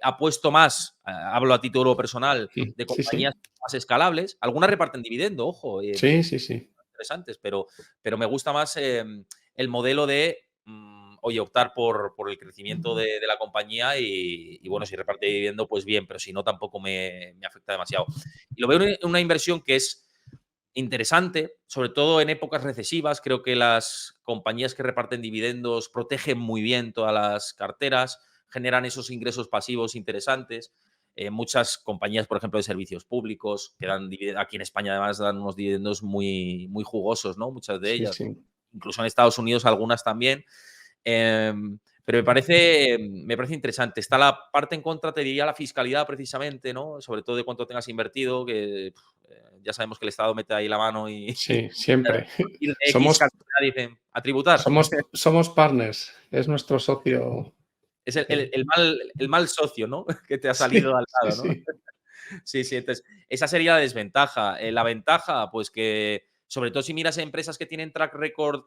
apuesto más, hablo a título personal, de sí, compañías sí, más escalables. Algunas reparten dividendo, ojo, sí, sí, sí, interesantes, pero me gusta más el modelo de, oye, optar por el crecimiento de la compañía y, bueno, si reparte dividendo, pues bien, pero si no, tampoco me afecta demasiado. Y lo veo una inversión que es interesante, sobre todo en épocas recesivas. Creo que las compañías que reparten dividendos protegen muy bien todas las carteras, generan esos ingresos pasivos interesantes. Muchas compañías, por ejemplo, de servicios públicos, que dan aquí en España además dan unos dividendos muy, muy jugosos, ¿no? Muchas de sí, ellas. sí. Incluso en Estados Unidos algunas también. Pero me parece interesante. Está la parte en contra, te diría, la fiscalidad precisamente, ¿no? Sobre todo de cuánto tengas invertido, que ya sabemos que el Estado mete ahí la mano y Sí, siempre. a partir de X Somos cantidad dicen a tributar. somos partners, es nuestro socio, Es eh, el mal socio, ¿no? Que te ha salido sí, al sí, lado, ¿no? sí, Sí, sí, entonces, esa sería la desventaja. La ventaja, pues que, sobre todo si miras empresas que tienen track record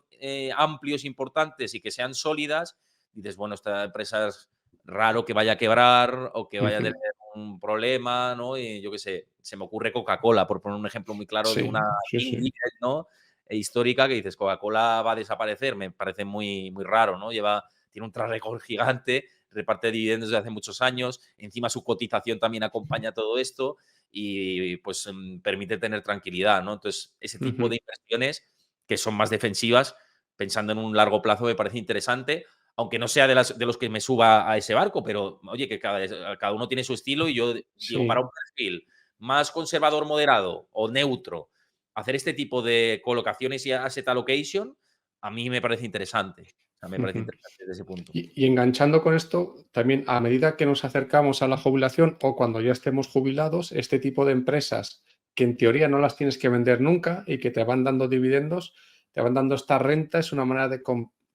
amplios, importantes y que sean sólidas, dices, bueno, esta empresa es raro que vaya a quebrar o que vaya a tener ujú, un problema, ¿no? Y yo qué sé, se me ocurre Coca-Cola, por poner un ejemplo muy claro de una sí, sí, sí, indie, ¿no? Histórica, que dices, Coca-Cola va a desaparecer, me parece muy, muy raro, ¿no? Tiene un track record gigante, reparte dividendos desde hace muchos años, encima su cotización también acompaña todo esto y pues permite tener tranquilidad, ¿no? Entonces, ese tipo de ujú, inversiones que son más defensivas, pensando en un largo plazo, me parece interesante, aunque no sea de los que me suba a ese barco, pero oye, que cada uno tiene su estilo y yo digo, para un sí. perfil más conservador moderado o neutro, hacer este tipo de colocaciones y asset allocation, a mí me parece interesante. O sea, me parece Ujú. interesante desde ese punto. Y enganchando con esto, también a medida que nos acercamos a la jubilación o cuando ya estemos jubilados, este tipo de empresas que en teoría no las tienes que vender nunca y que te van dando dividendos, te van dando esta renta, es una manera de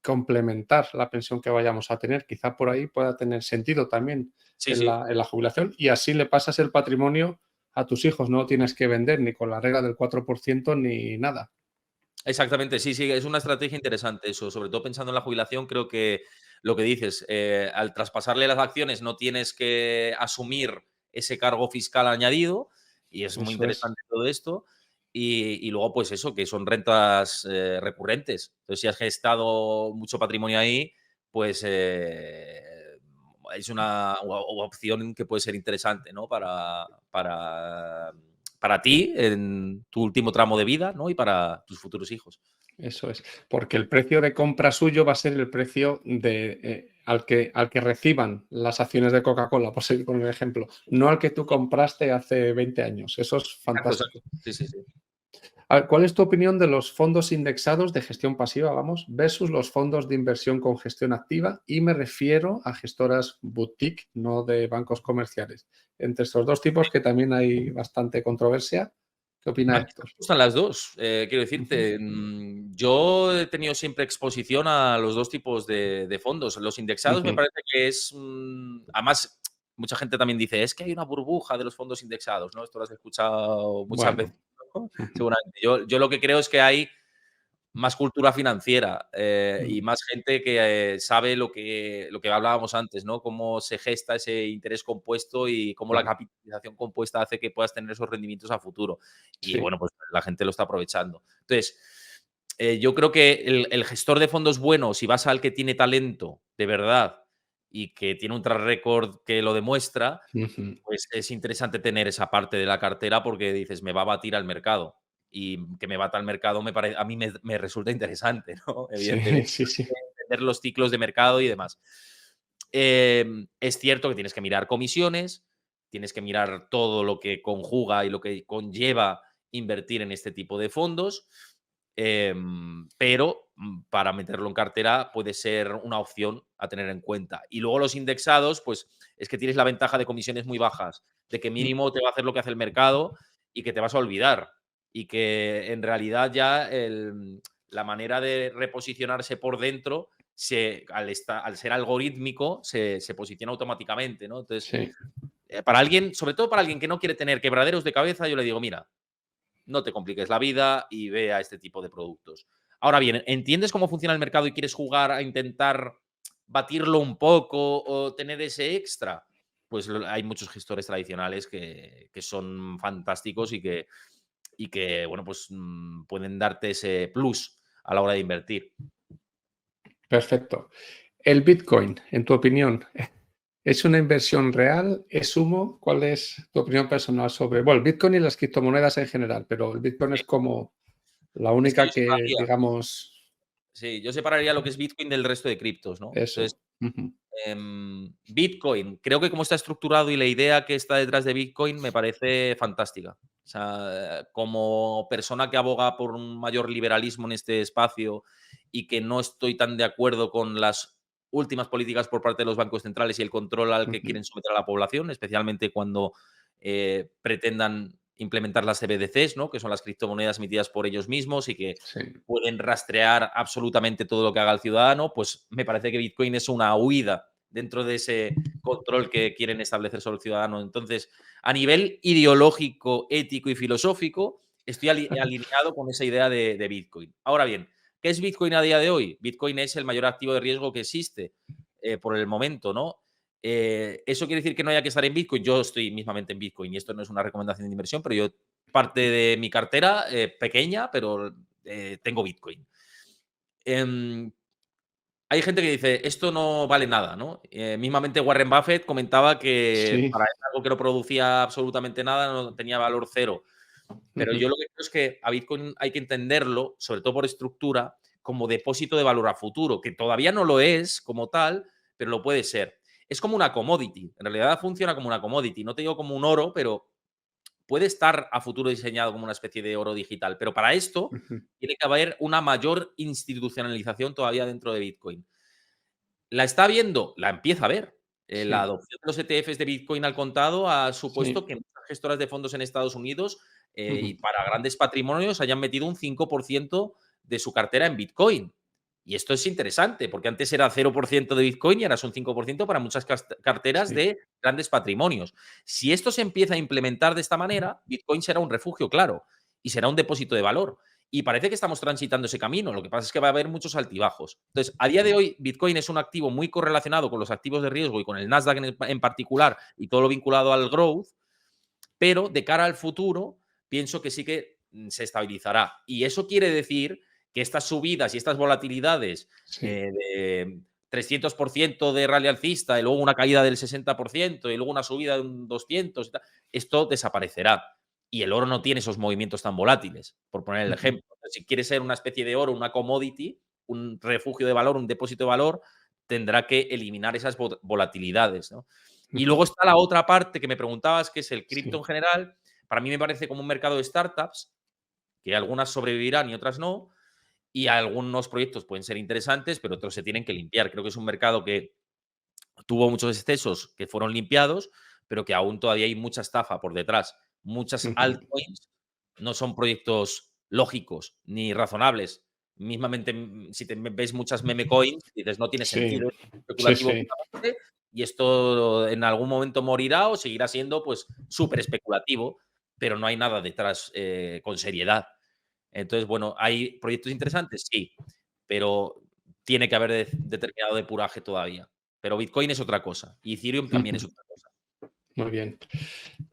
complementar la pensión que vayamos a tener. Quizá por ahí pueda tener sentido también Sí, sí. en la jubilación y así le pasas el patrimonio a tus hijos. No lo tienes que vender ni con la regla del 4% ni nada. Exactamente, sí, sí, es una estrategia interesante eso, sobre todo pensando en la jubilación, creo que lo que dices, al traspasarle las acciones no tienes que asumir ese cargo fiscal añadido y es muy Eso es. interesante todo esto. Y luego, pues eso, que son rentas recurrentes. Entonces, si has gestado mucho patrimonio ahí, pues es una opción que puede ser interesante, ¿no? Para ti en tu último tramo de vida, ¿no? Y para tus futuros hijos. Eso es, porque el precio de compra suyo va a ser el precio de, al que reciban las acciones de Coca-Cola, por seguir con el ejemplo, no al que tú compraste hace 20 años. Eso es Exacto, exacto. fantástico. Sí, sí, sí. A ver, ¿cuál es tu opinión de los fondos indexados de gestión pasiva, vamos, versus los fondos de inversión con gestión activa? Y me refiero a gestoras boutique, no de bancos comerciales. Entre estos dos tipos, que también hay bastante controversia. ¿Qué opina A mí me Héctor? gustan las 2. Quiero Ujú, decirte, yo he tenido siempre exposición a los 2 tipos de fondos. Los indexados me ujú. parece que es, además, mucha gente también dice: "Es que hay una burbuja de los fondos indexados", ¿no? Esto lo has escuchado muchas veces, Bueno, ¿no? ujú, Seguramente. Yo lo que creo es que hay más cultura financiera, y mm, más gente que sabe lo que hablábamos antes, ¿no? Cómo se gesta ese interés compuesto y cómo la claro, capitalización compuesta hace que puedas tener esos rendimientos a futuro. Y sí. bueno, pues la gente lo está aprovechando. Entonces, yo creo que el gestor de fondos bueno, si vas al que tiene talento de verdad y que tiene un track record que lo demuestra, Ujú. pues es interesante tener esa parte de la cartera porque dices: "Me va a batir al mercado", y que me bata al mercado a mí me resulta interesante, ¿no? Sí, Evidentemente, sí, sí. entender los ciclos de mercado y demás. Es cierto que tienes que mirar comisiones, tienes que mirar todo lo que conjuga y lo que conlleva invertir en este tipo de fondos, pero, para meterlo en cartera puede ser una opción a tener en cuenta. Y luego los indexados, pues, es que tienes la ventaja de comisiones muy bajas, de que Mm, mínimo te va a hacer lo que hace el mercado y que te vas a olvidar. Y que en realidad ya la manera de reposicionarse por dentro al ser algorítmico, se posiciona automáticamente, ¿no? Entonces, sí, para alguien, sobre todo para alguien que no quiere tener quebraderos de cabeza, yo le digo, mira, no te compliques la vida y ve a este tipo de productos. Ahora bien, ¿entiendes cómo funciona el mercado y quieres jugar a intentar batirlo un poco o tener ese extra? Pues hay muchos gestores tradicionales que son fantásticos y que bueno, pues pueden darte ese plus a la hora de invertir. perfecto. El Bitcoin, en tu opinión, ¿es una inversión real? ¿Es humo? ¿Cuál es tu opinión personal sobre, bueno, el Bitcoin y las criptomonedas en general, pero el Bitcoin es como la Es que yo única que, separaría, digamos, sí, yo separaría lo que es Bitcoin del resto de criptos, ¿no? Entonces, eso? Ujú, Bitcoin, creo que como está estructurado y la idea que está detrás de Bitcoin me parece fantástica. O sea, como persona que aboga por un mayor liberalismo en este espacio y que no estoy tan de acuerdo con las últimas políticas por parte de los bancos centrales y el control al que ujú. quieren someter a la población, especialmente cuando pretendan implementar las CBDCs, ¿no? Que son las criptomonedas emitidas por ellos mismos y que Sí, pueden rastrear absolutamente todo lo que haga el ciudadano, pues me parece que Bitcoin es una huida dentro de ese control que quieren establecer sobre el ciudadano. Entonces, a nivel ideológico, ético y filosófico, estoy alineado con esa idea de Bitcoin. Ahora bien, ¿qué es Bitcoin a día de hoy? Bitcoin es el mayor activo de riesgo que existe por el momento, ¿no? ¿Eso quiere decir que no haya que estar en Bitcoin? Yo estoy mismamente en Bitcoin y esto no es una recomendación de inversión, pero yo parte de mi cartera, pequeña, pero tengo Bitcoin. Em, Hay gente que dice, esto no vale nada, ¿no? Mismamente Warren Buffett comentaba que sí, para él algo que no producía absolutamente nada, no tenía valor cero. Pero ujú, yo lo que creo es que a Bitcoin hay que entenderlo, sobre todo por estructura, como depósito de valor a futuro, que todavía no lo es como tal, pero lo puede ser. Es como una commodity, en realidad funciona como una commodity, no te digo como un oro, pero puede estar a futuro diseñado como una especie de oro digital, pero para esto ujú. tiene que haber una mayor institucionalización todavía dentro de Bitcoin. ¿La está viendo? La empieza a ver. La Sí, adopción de los ETFs de Bitcoin al contado ha supuesto sí. que muchas gestoras de fondos en Estados Unidos, y Ujú, para grandes patrimonios hayan metido un 5% de su cartera en Bitcoin. Y esto es interesante, porque antes era 0% de Bitcoin y ahora es un 5% para muchas carteras sí. de grandes patrimonios. Si esto se empieza a implementar de esta manera, Bitcoin será un refugio, claro, y será un depósito de valor. Y parece que estamos transitando ese camino. Lo que pasa es que va a haber muchos altibajos. Entonces, a día de hoy, Bitcoin es un activo muy correlacionado con los activos de riesgo y con el Nasdaq en particular y todo lo vinculado al growth, pero de cara al futuro, pienso que sí que se estabilizará. Y eso quiere decir que estas subidas y estas volatilidades Sí. de 300% de rally alcista y luego una caída del 60% y luego una subida de un 200, y tal, esto desaparecerá. Y el oro no tiene esos movimientos tan volátiles, por poner el Ujú, ejemplo. Si quiere ser una especie de oro, una commodity, un refugio de valor, un depósito de valor, tendrá que eliminar esas volatilidades, ¿no? Y ujú. luego está la otra parte que me preguntabas, que es el cripto en Sí, general. Para mí me parece como un mercado de startups, que algunas sobrevivirán y otras no, y algunos proyectos pueden ser interesantes, pero otros se tienen que limpiar. Creo que es un mercado que tuvo muchos excesos que fueron limpiados, pero que aún todavía hay mucha estafa por detrás. Muchas ujú. altcoins no son proyectos lógicos ni razonables. Mismamente, si te ves muchas meme coins, dices, no tiene Sí, sentido, es sí, especulativo sí. puramente, y esto en algún momento morirá o seguirá siendo pues súper especulativo, pero no hay nada detrás con seriedad. Entonces, bueno, ¿hay proyectos interesantes? Sí, pero tiene que haber determinado depuraje todavía. Pero Bitcoin es otra cosa y Ethereum también es Ujú. otra cosa. Muy bien.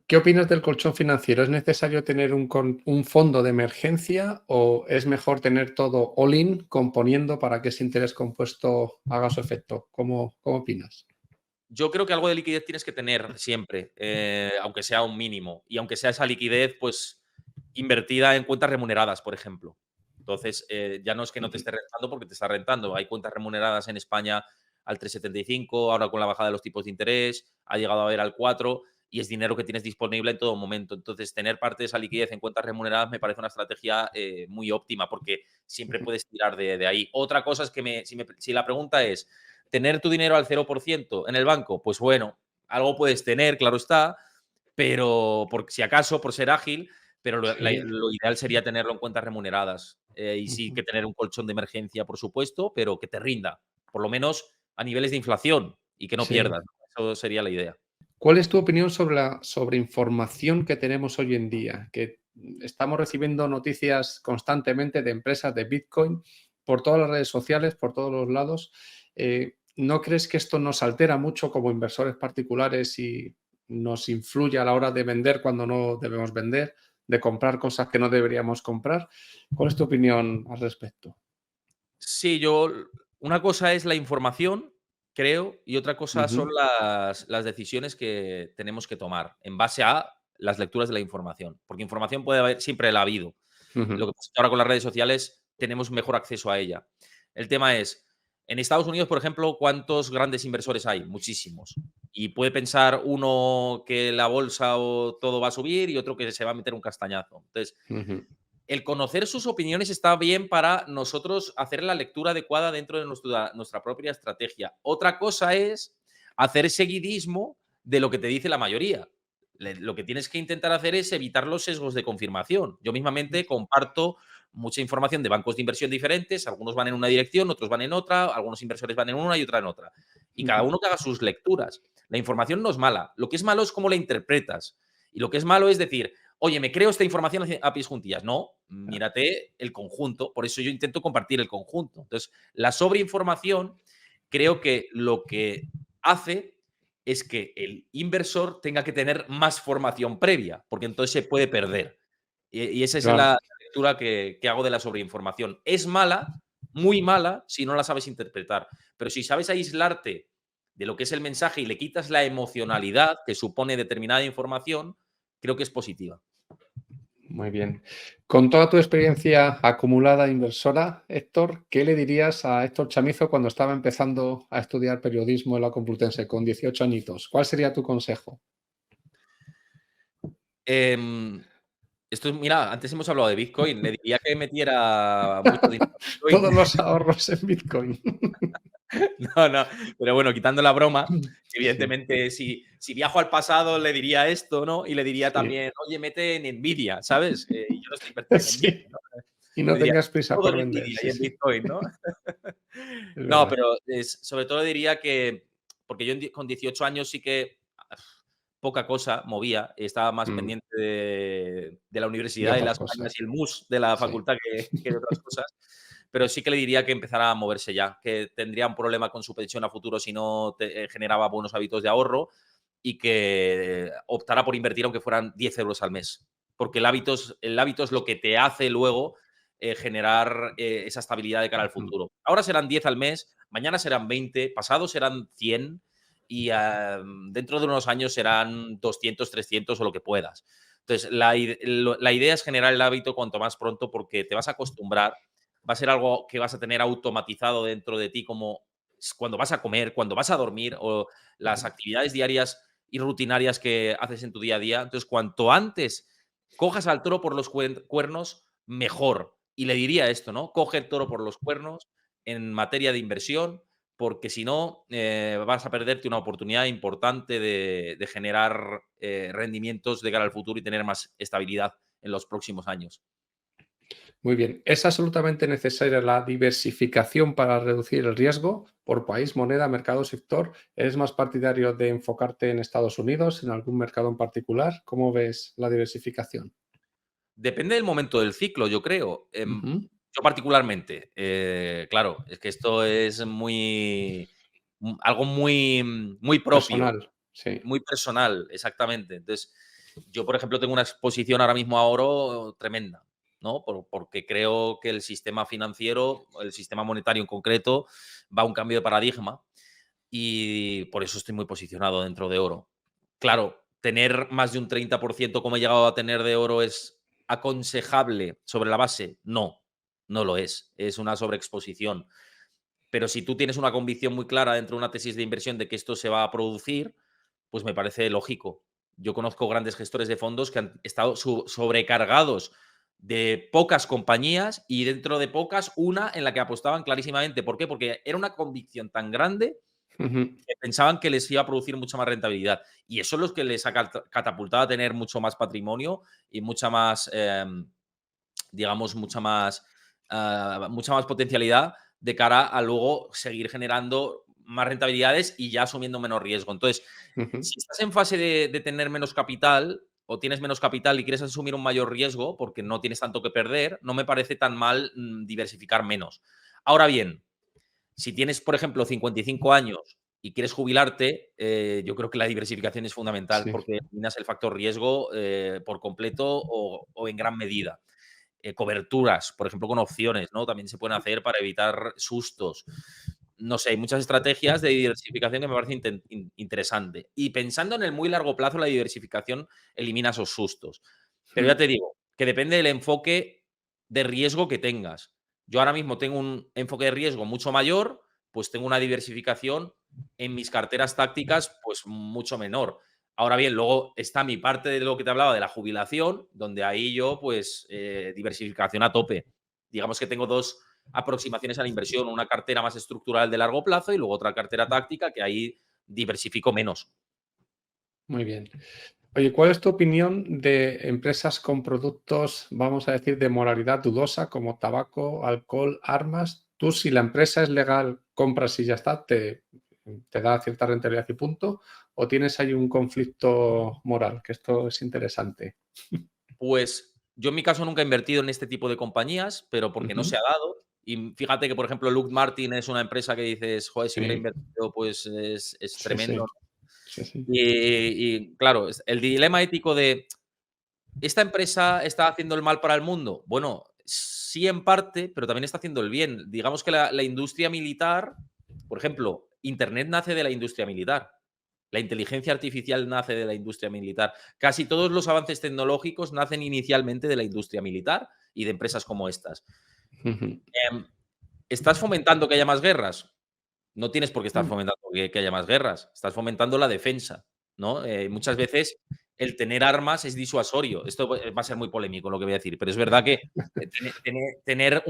¿Qué opinas del colchón financiero? ¿Es necesario tener un fondo de emergencia o es mejor tener todo all-in componiendo para que ese interés compuesto haga su efecto? ¿Cómo opinas? Yo creo que algo de liquidez tienes que tener siempre, aunque sea un mínimo, y aunque sea esa liquidez, pues, invertida en cuentas remuneradas, por ejemplo. Entonces, ya no es que no te Ujú, esté rentando porque te está rentando. Hay cuentas remuneradas en España al 3,75, ahora con la bajada de los tipos de interés, ha llegado a ver al 4 y es dinero que tienes disponible en todo momento. Entonces, tener parte de esa liquidez en cuentas remuneradas me parece una estrategia muy óptima porque siempre ujú. puedes tirar de ahí. Otra cosa es que si la pregunta es, ¿tener tu dinero al 0% en el banco? Pues bueno, algo puedes tener, claro está, pero por si acaso, por ser ágil, pero Sí, lo ideal sería tenerlo en cuentas remuneradas. Y sí ujú, que tener un colchón de emergencia, por supuesto, pero que te rinda, por lo menos a niveles de inflación y que no sí. pierdas. Eso sería la idea. ¿Cuál es tu opinión sobre la sobreinformación que tenemos hoy en día? Que estamos recibiendo noticias constantemente de empresas de Bitcoin por todas las redes sociales, por todos los lados. ¿No crees que esto nos altera mucho como inversores particulares y nos influye a la hora de vender cuando no debemos vender, de comprar cosas que no deberíamos comprar? ¿Cuál es tu opinión al respecto? Sí, una cosa es la información, creo, y otra cosa son Ujú, las decisiones que tenemos que tomar en base a las lecturas de la información, porque información puede haber, siempre la ha habido. Lo ujú, que pasa es que ahora con las redes sociales tenemos mejor acceso a ella. El tema es, en Estados Unidos, por ejemplo, ¿cuántos grandes inversores hay? Muchísimos. Y puede pensar uno que la bolsa o todo va a subir y otro que se va a meter un castañazo. Entonces, ujú. el conocer sus opiniones está bien para nosotros hacer la lectura adecuada dentro de nuestra propia estrategia. Otra cosa es hacer seguidismo de lo que te dice la mayoría. Lo que tienes que intentar hacer es evitar los sesgos de confirmación. Yo mismamente comparto mucha información de bancos de inversión diferentes, algunos van en una dirección, otros van en otra, algunos inversores van en una y otra en otra. Y cada Ujú. uno que haga sus lecturas. La información no es mala, lo que es malo es cómo la interpretas. Y lo que es malo es decir, oye, me creo esta información a pies juntillas. No, mírate el conjunto. Por eso yo intento compartir el conjunto. Entonces, la sobreinformación creo que lo que hace es que el inversor tenga que tener más formación previa, porque entonces se puede perder. Y esa es Claro. la lectura que hago de la sobreinformación. Es mala, muy mala, si no la sabes interpretar. Pero si sabes aislarte de lo que es el mensaje y le quitas la emocionalidad que supone determinada información, creo que es positiva. Muy bien. Con toda tu experiencia acumulada inversora, Héctor, ¿qué le dirías a Héctor Chamizo cuando estaba empezando a estudiar periodismo en la Complutense con 18 añitos? ¿Cuál sería tu consejo? Em, mira, antes hemos hablado de Bitcoin. Le diría que metiera mucho dinero en Todos Bitcoin. los ahorros en Bitcoin. No, no, pero bueno, quitando la broma, Sí, evidentemente, si viajo al pasado le diría esto, ¿no? Y le diría sí, también: "Oye, mete en Nvidia", ¿sabes? Y yo no estoy invirtiendo en Nvidia, sí. ¿no? Y Le no diría: tengas prisa "Todo por en vender, Nvidia y sí, en sí, Bitcoin", ¿no? es No, verdad. pero sobre todo diría que porque yo con 18 años sí que poca cosa movía, estaba más Mm, pendiente de la de universidad y otras las cañas cosas, y el mus de la sí. facultad que de otras cosas, pero sí que le diría que empezara a moverse ya, que tendría un problema con su pensión a futuro si no generaba buenos hábitos de ahorro y que optara por invertir aunque fueran 10 euros al mes, porque el hábito es lo que te hace luego generar esa estabilidad de cara al Mm, futuro. Ahora serán 10 al mes, mañana serán 20, pasado serán 100 y dentro de unos años serán 200, 300 o lo que puedas. Entonces, la idea es generar el hábito cuanto más pronto porque te vas a acostumbrar, va a ser algo que vas a tener automatizado dentro de ti como cuando vas a comer, cuando vas a dormir o las ujú, actividades diarias y rutinarias que haces en tu día a día. Entonces, cuanto antes cojas al toro por los cuernos, mejor. Y le diría esto, ¿no? Coge el toro por los cuernos en materia de inversión, porque si no, vas a perderte una oportunidad importante de generar rendimientos de cara al futuro y tener más estabilidad en los próximos años. muy bien. ¿Es absolutamente necesaria la diversificación para reducir el riesgo por país, moneda, mercado, sector? ¿Eres más partidario de enfocarte en Estados Unidos, en algún mercado en particular? ¿Cómo ves la diversificación? Depende del momento del ciclo, yo creo. Ujú. Yo particularmente, claro, es que esto es algo muy propio, Personal, sí. muy personal, exactamente. Entonces, yo, por ejemplo, tengo una exposición ahora mismo a oro tremenda, ¿no? Porque creo que el sistema financiero, el sistema monetario en concreto, va a un cambio de paradigma y por eso estoy muy posicionado dentro de oro. Claro, tener más de un 30% como he llegado a tener de oro es aconsejable sobre la base. No, no lo es. Es una sobreexposición. Pero si tú tienes una convicción muy clara dentro de una tesis de inversión de que esto se va a producir, pues me parece lógico. Yo conozco grandes gestores de fondos que han estado sobrecargados de pocas compañías y dentro de pocas una en la que apostaban clarísimamente. ¿Por qué? Porque era una convicción tan grande Ujú, que pensaban que les iba a producir mucha más rentabilidad. Y eso es lo que les ha catapultado a tener mucho más patrimonio y mucha más, digamos, mucha más potencialidad de cara a luego seguir generando más rentabilidades y ya asumiendo menos riesgo. Entonces, ujú, si estás en fase de tener menos capital o tienes menos capital y quieres asumir un mayor riesgo porque no tienes tanto que perder, no me parece tan mal diversificar menos. Ahora bien, si tienes, por ejemplo, 55 años y quieres jubilarte, yo creo que la diversificación es fundamental sí. porque eliminas el factor riesgo por completo o en gran medida. Coberturas, por ejemplo, con opciones, ¿no? También se pueden hacer para evitar sustos. No sé, hay muchas estrategias de diversificación que me parece interesante. Y pensando en el muy largo plazo, la diversificación elimina esos sustos. Pero ya Mm, te digo, que depende del enfoque de riesgo que tengas. Yo ahora mismo tengo un enfoque de riesgo mucho mayor, pues tengo una diversificación en mis carteras tácticas, pues mucho menor. Ahora bien, luego está mi parte de lo que te hablaba de la jubilación, donde ahí yo, pues, diversificación a tope. Digamos que tengo dos aproximaciones a la inversión, una cartera más estructural de largo plazo y luego otra cartera táctica que ahí diversifico menos. muy bien. Oye, ¿cuál es tu opinión de empresas con productos, vamos a decir, de moralidad dudosa, como tabaco, alcohol, armas? Tú, si la empresa es legal, compras y ya está, te da cierta rentabilidad y punto, o tienes ahí un conflicto moral, que esto es interesante. Pues yo en mi caso nunca he invertido en este tipo de compañías, pero porque no se Ujú, ha dado. Y fíjate que, por ejemplo, Lockheed Martin es una empresa que dices, joder, si hubiera sí, invertido, pues es sí, sí, tremendo. sí, sí. Y claro, el dilema ético de, ¿esta empresa está haciendo el mal para el mundo? Bueno, sí en parte, pero también está haciendo el bien. Digamos que la industria militar, por ejemplo, Internet nace de la industria militar. La inteligencia artificial nace de la industria militar. Casi todos los avances tecnológicos nacen inicialmente de la industria militar y de empresas como estas. Ujú, Em, ¿Estás fomentando que haya más guerras? No tienes por qué estar mm, fomentando que haya más guerras. Estás fomentando la defensa, ¿no? Muchas veces el tener armas es disuasorio. Esto va a ser muy polémico lo que voy a decir, pero es verdad que tener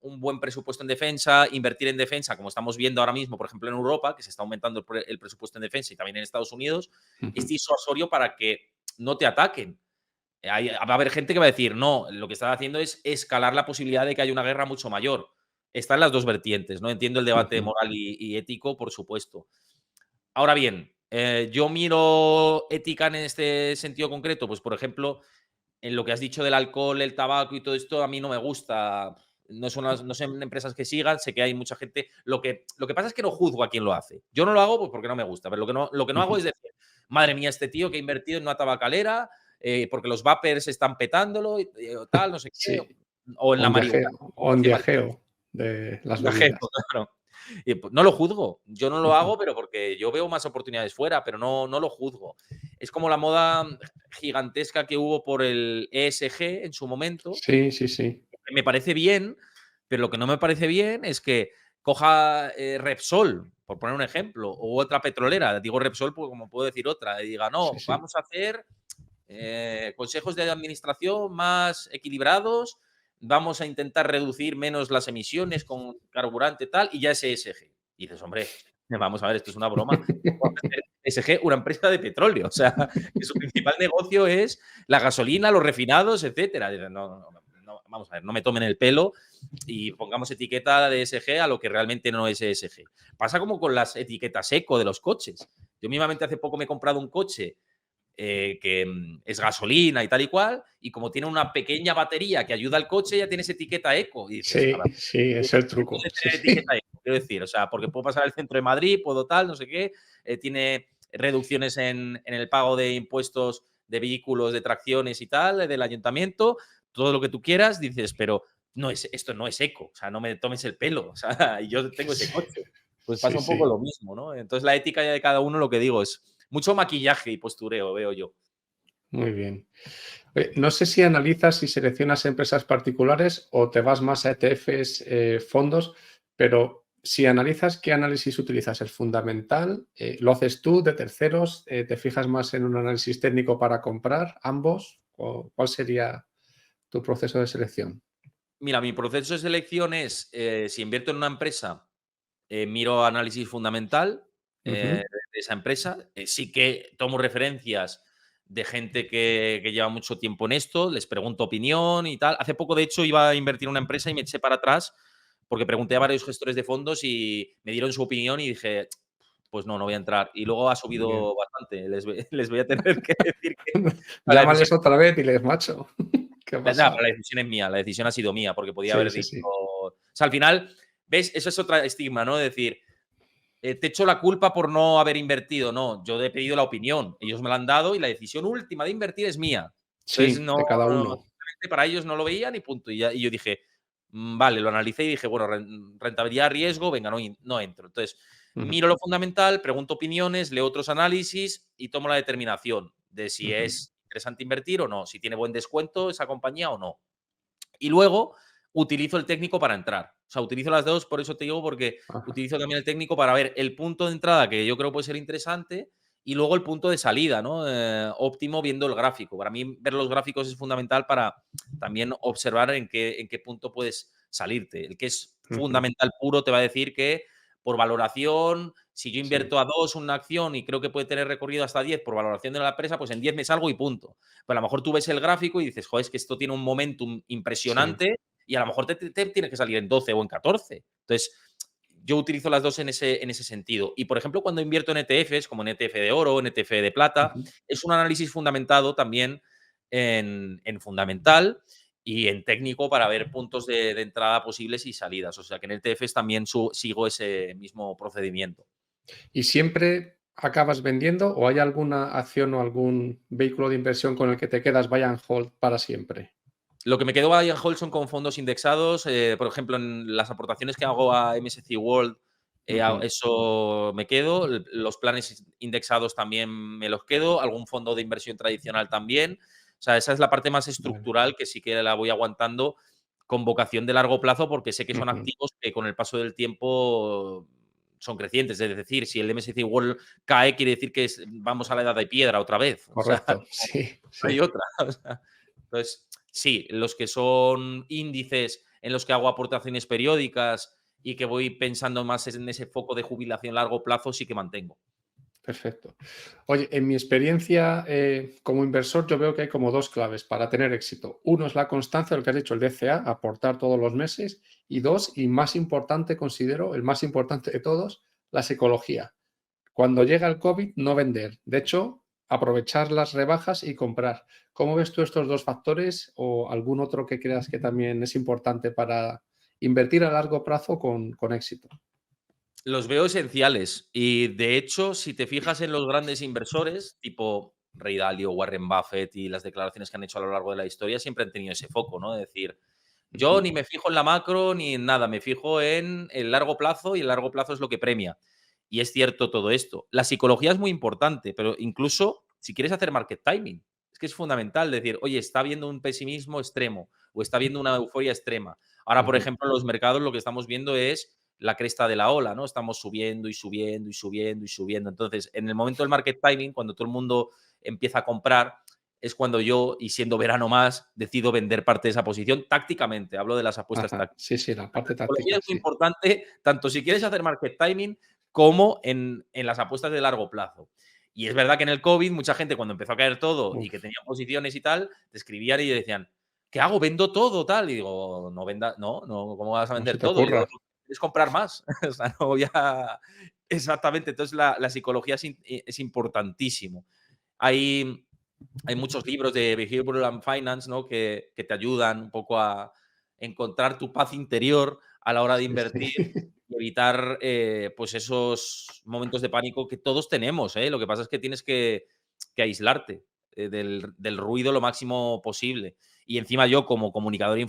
un buen presupuesto en defensa, invertir en defensa, como estamos viendo ahora mismo, por ejemplo, en Europa, que se está aumentando el presupuesto en defensa y también en Estados Unidos, es disuasorio para que no te ataquen. Va a haber gente que va a decir, no, lo que están haciendo es escalar la posibilidad de que haya una guerra mucho mayor. Están las dos vertientes, ¿no? Entiendo el debate moral y ético, por supuesto. Ahora bien, yo miro ética en este sentido concreto, pues por ejemplo, en lo que has dicho del alcohol, el tabaco y todo esto, a mí no me gusta. No son empresas que sigan, sé que hay mucha gente. Lo que pasa es que no juzgo a quien lo hace. Yo no lo hago pues porque no me gusta, pero lo que no hago es decir, madre mía, este tío que ha invertido en una tabacalera, porque los vapers están petándolo, o tal, no sé qué, Sí. o en la marihuana. O en viajeo de las bebidas. Claro. Y, pues, no lo juzgo. Yo no lo hago, pero porque yo veo más oportunidades fuera, pero no lo juzgo. Es como la moda gigantesca que hubo por el ESG en su momento. Sí, sí, sí. Me parece bien, pero lo que no me parece bien es que coja Repsol, por poner un ejemplo, o otra petrolera. Digo Repsol, pues como puedo decir otra, y diga, Sí, no, sí. vamos a hacer consejos de administración más equilibrados, vamos a intentar reducir menos las emisiones con carburante tal, y ya es ESG. Y dices, hombre, vamos a ver, esto es una broma. ESG, una empresa de petróleo, o sea, que su principal negocio es la gasolina, los refinados, etcétera. Dices, vamos a ver, no me tomen el pelo y pongamos etiqueta de ESG a lo que realmente no es ESG. Pasa como con las etiquetas eco de los coches. Yo mismamente hace poco me he comprado un coche que es gasolina y tal y cual, y como tiene una pequeña batería que ayuda al coche, ya tienes etiqueta eco. Y dices, a Sí, ver, sí, es el ¿qué truco. puede Sí, tener sí. etiqueta eco? Quiero decir, o sea, porque puedo pasar al centro de Madrid, puedo tal, no sé qué, tiene reducciones en el pago de impuestos de vehículos, de tracciones y tal, del ayuntamiento, todo lo que tú quieras, dices, pero esto no es eco, o sea, no me tomes el pelo, o sea, y yo tengo ese coche. Pues Sí, pasa un poco sí. lo mismo, ¿no? Entonces la ética ya de cada uno, lo que digo es mucho maquillaje y postureo, veo yo. Muy bien. No sé si analizas y seleccionas empresas particulares o te vas más a ETFs, fondos, pero si analizas, ¿qué análisis utilizas? ¿Es fundamental? ¿Lo haces tú de terceros? ¿Te fijas más en un análisis técnico para comprar ambos? ¿O cuál sería tu proceso de selección? Mira, mi proceso de selección es, si invierto en una empresa, miro análisis fundamental Ujú. de esa empresa. Sí que tomo referencias de gente que lleva mucho tiempo en esto, les pregunto opinión y tal. Hace poco, de hecho, iba a invertir en una empresa y me eché para atrás porque pregunté a varios gestores de fondos y me dieron su opinión y dije, pues no voy a entrar. Y luego ha Bien. subido bastante. Les voy a tener que decir que la decisión Llámales otra vez y les, macho, ¿qué ha nada, pero pasado? la decisión es mía, la decisión ha sido mía, porque podía Sí, haber sí, dicho. sí. O sea, al final, ¿ves? Eso es otro estigma, ¿no? De decir, te echo la culpa por no haber invertido. No, yo he pedido la opinión, ellos me la han dado y la decisión última de invertir es mía. Entonces, Sí, de cada uno. simplemente para ellos no lo veían y punto. Y yo dije, vale, lo analicé y dije, bueno, rentabilidad, riesgo, venga, no entro. Entonces, Ujú, miro lo fundamental, pregunto opiniones, leo otros análisis y tomo la determinación de si ujú. es interesante invertir o no, si tiene buen descuento esa compañía o no. Y luego utilizo el técnico para entrar. O sea, utilizo las dos, por eso te digo, porque Ajá. utilizo también el técnico para ver el punto de entrada que yo creo puede ser interesante y luego el punto de salida, ¿no? Óptimo viendo el gráfico. Para mí, ver los gráficos es fundamental para también observar en qué punto puedes salirte. El que es Ujú. fundamental puro te va a decir que por valoración, si yo Sí, invierto a 2 una acción y creo que puede tener recorrido hasta 10 por valoración de la empresa, pues en 10 me salgo y punto. Pero a lo mejor tú ves el gráfico y dices, joder, es que esto tiene un momentum sí. impresionante y a lo mejor te tienes que salir en 12 o en 14. Entonces, yo utilizo las dos en ese sentido. Y, por ejemplo, cuando invierto en ETFs, como en ETF de oro, en ETF de plata, Ujú. es un análisis fundamentado también en fundamental y en técnico para ver puntos de entrada posibles y salidas. O sea que en ETFs también sigo ese mismo procedimiento. ¿Y siempre acabas vendiendo o hay alguna acción o algún vehículo de inversión con el que te quedas buy and hold para siempre? Lo que me quedo buy and hold son con fondos indexados. Por ejemplo, en las aportaciones que hago a MSCI World, Ujú. eso me quedo. Los planes indexados también me los quedo. Algún fondo de inversión tradicional también. O sea, esa es la parte más Vale. estructural que sí que la voy aguantando con vocación de largo plazo porque sé que son Ujú. activos que con el paso del tiempo son crecientes. Es decir, si el MSCI World cae, quiere decir que vamos a la edad de piedra otra vez. O sea, Correcto. Sí, no hay sí. otra. O sea, entonces, sí, los que son índices en los que hago aportaciones periódicas y que voy pensando más en ese foco de jubilación a largo plazo, sí que mantengo. Perfecto. Oye, en mi experiencia como inversor, yo veo que hay como dos claves para tener éxito. Uno es la constancia, lo que has dicho, el DCA, aportar todos los meses. Y dos, y más importante, considero, el más importante de todos, la psicología. Cuando llega el COVID, no vender. De hecho, aprovechar las rebajas y comprar. ¿Cómo ves tú estos dos factores o algún otro que creas que también es importante para invertir a largo plazo con éxito? Los veo esenciales y, de hecho, si te fijas en los grandes inversores, tipo Ray Dalio, Warren Buffett y las declaraciones que han hecho a lo largo de la historia, siempre han tenido ese foco, ¿no? De decir, yo Ujú. ni me fijo en la macro ni en nada, me fijo en el largo plazo y el largo plazo es lo que premia. Y es cierto todo esto. La psicología es muy importante, pero incluso si quieres hacer market timing, es que es fundamental decir, oye, está habiendo un pesimismo extremo o está habiendo una euforia extrema. Ahora, por Ujú. ejemplo, en los mercados lo que estamos viendo es la cresta de la ola, ¿no? Estamos subiendo y subiendo y subiendo y subiendo. Entonces, en el momento del market timing, cuando todo el mundo empieza a comprar, es cuando yo, y siendo verano más, decido vender parte de esa posición tácticamente. Hablo de las apuestas Ajá. tácticas. Sí, sí, la La parte psicología táctica, es muy sí. importante, tanto si quieres hacer market timing como en las apuestas de largo plazo. Y es verdad que en el COVID, mucha gente, cuando empezó a caer todo y que Uf, tenía posiciones y tal, te escribían y decían, ¿qué hago? ¿Vendo todo? Tal. Y digo, no venda, no, no, ¿cómo vas a no se vender te todo? Digo, ocurra. ¿quieres comprar más? O sea, no voy a. Exactamente. Entonces, la psicología es importantísimo. Hay, hay muchos libros de Behavioral Finance, ¿no? Que te ayudan un poco a encontrar tu paz interior a la hora de Sí, invertir sí. y evitar pues esos momentos de pánico que todos tenemos, ¿eh? Lo que pasa es que tienes que aislarte del ruido lo máximo posible. Y encima yo, como comunicador e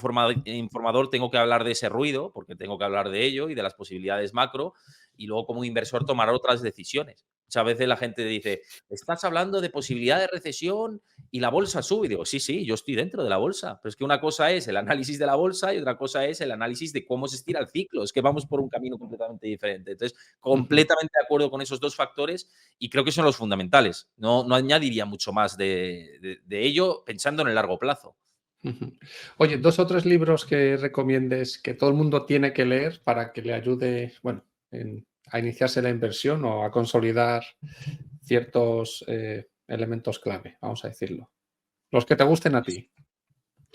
informador, tengo que hablar de ese ruido, porque tengo que hablar de ello y de las posibilidades macro, y luego como inversor tomar otras decisiones. Muchas veces la gente dice, estás hablando de posibilidad de recesión y la bolsa sube. Y digo, sí, sí, yo estoy dentro de la bolsa. Pero es que una cosa es el análisis de la bolsa y otra cosa es el análisis de cómo se estira el ciclo. Es que vamos por un camino completamente diferente. Entonces, Ujú, completamente de acuerdo con esos dos factores y creo que son los fundamentales. No, no añadiría mucho más de ello pensando en el largo plazo. ujú. Oye, 2 o 3 libros que recomiendes que todo el mundo tiene que leer para que le ayude, bueno, a iniciarse la inversión o a consolidar ciertos, elementos clave, vamos a decirlo. Los que te gusten a ti.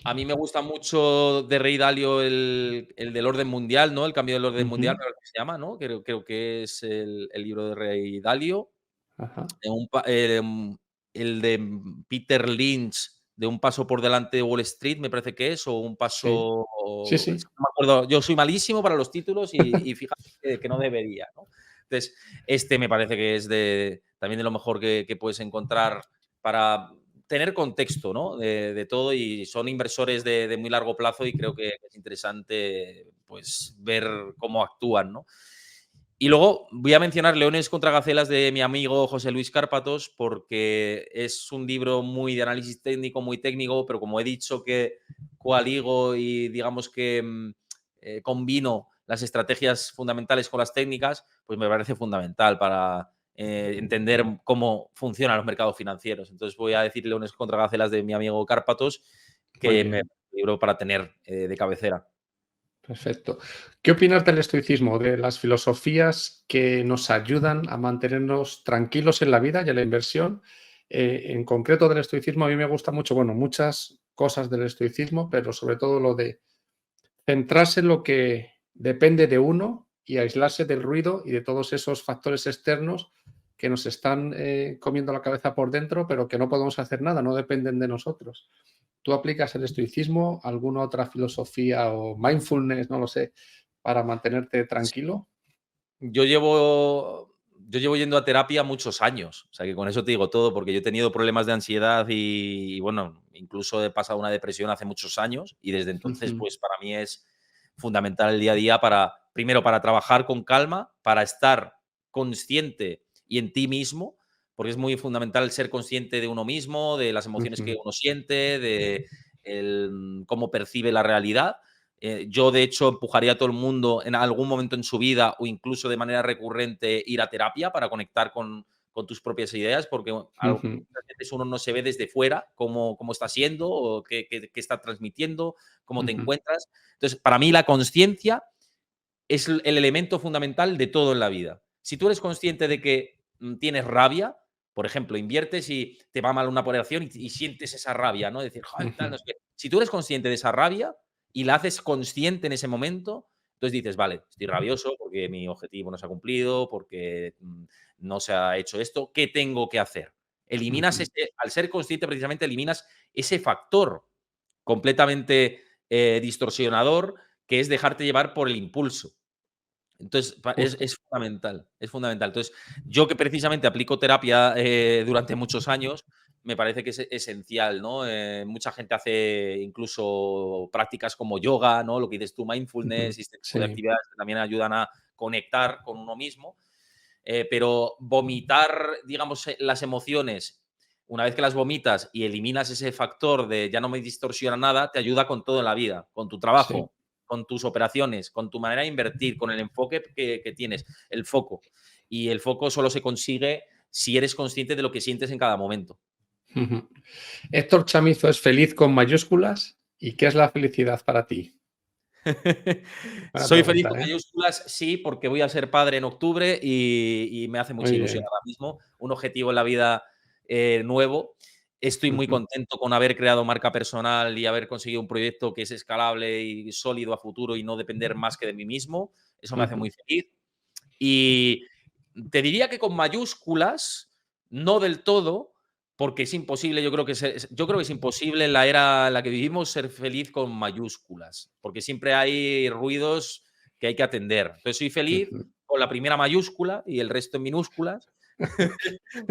A mí me gusta mucho de Ray Dalio el del orden mundial, ¿no? El cambio del orden mundial, Ujú, creo que se llama, ¿no? Creo que es el libro de Ray Dalio. ajá, Un pa el de Peter Lynch, de Un paso por delante de Wall Street, me parece que es, o un sí, paso sí, es sí. que no me acuerdo. Yo soy malísimo para los títulos y fíjate que no debería, ¿no? Entonces, este me parece que es también de lo mejor que puedes encontrar para tener contexto, ¿no? De todo, y son inversores de muy largo plazo y creo que es interesante, pues, ver cómo actúan, ¿no? Y luego voy a mencionar Leones contra Gacelas de mi amigo José Luis Cárpatos, porque es un libro muy de análisis técnico, muy técnico, pero como he dicho que coaligo y digamos que combino las estrategias fundamentales con las técnicas, pues me parece fundamental para entender cómo funcionan los mercados financieros. Entonces voy a decir Leones contra Gacelas de mi amigo Cárpatos, Muy que me bien, parece un libro para tener de cabecera. perfecto. ¿Qué opinas del estoicismo, de las filosofías que nos ayudan a mantenernos tranquilos en la vida y en la inversión? En concreto del estoicismo, a mí me gusta mucho, bueno, muchas cosas del estoicismo, pero sobre todo lo de centrarse en lo que depende de uno y aislarse del ruido y de todos esos factores externos que nos están comiendo la cabeza por dentro, pero que no podemos hacer nada, no dependen de nosotros. ¿Tú aplicas el estoicismo, alguna otra filosofía o mindfulness, no lo sé, para mantenerte tranquilo? Yo llevo yendo a terapia muchos años, o sea, que con eso te digo todo, porque yo he tenido problemas de ansiedad y bueno, incluso he pasado una depresión hace muchos años y desde entonces, Ujú, pues, para mí es fundamental el día a día para, primero, para trabajar con calma, para estar consciente y en ti mismo, porque es muy fundamental ser consciente de uno mismo, de las emociones que ujú, uno siente, de cómo percibe la realidad. Yo, de hecho, empujaría a todo el mundo en algún momento en su vida o incluso de manera recurrente ir a terapia para conectar con con tus propias ideas, porque Ujú, muchas veces uno no se ve desde fuera cómo está siendo o qué está transmitiendo, cómo te ujú, encuentras. Entonces, para mí la consciencia es el elemento fundamental de todo en la vida. Si tú eres consciente de que tienes rabia, por ejemplo, inviertes y te va mal una operación y sientes esa rabia, ¿no? Decir, joder, tal, ujú, no sé qué. Si tú eres consciente de esa rabia y la haces consciente en ese momento, entonces dices, vale, estoy rabioso porque mi objetivo no se ha cumplido, porque no se ha hecho esto, ¿qué tengo que hacer? Eliminas ujú. ese, al ser consciente precisamente eliminas ese factor completamente distorsionador que es dejarte llevar por el impulso. Entonces, Justo. es fundamental, es fundamental. Entonces, yo que precisamente aplico terapia durante muchos años, me parece que es esencial, ¿no? Mucha gente hace incluso prácticas como yoga, ¿no? Lo que dices tú, Ujú. mindfulness y este tipo de Sí. actividades que también ayudan a conectar con uno mismo. Pero vomitar, digamos, las emociones, una vez que las vomitas y eliminas ese factor de ya no me distorsiona nada, te ayuda con todo en la vida, con tu Sí. trabajo, con tus operaciones, con tu manera de invertir, con el enfoque que tienes, el foco. Y el foco solo se consigue si eres consciente de lo que sientes en cada momento. Ujú. Héctor Chamizo es feliz con mayúsculas. ¿Y qué es la felicidad para ti? Buena Soy feliz pregunta, con ¿eh? mayúsculas, sí, porque voy a ser padre en octubre y me hace mucha Muy ilusión bien. ahora mismo. Un objetivo en la vida nuevo. Estoy muy Ujú, contento con haber creado marca personal y haber conseguido un proyecto que es escalable y sólido a futuro y no depender más que de mí mismo. Eso me hace ujú, muy feliz. Y te diría que con mayúsculas, no del todo, porque es imposible, yo creo que es imposible en la era en la que vivimos ser feliz con mayúsculas, porque siempre hay ruidos que hay que atender. Entonces, soy feliz ujú. con la primera mayúscula y el resto en minúsculas,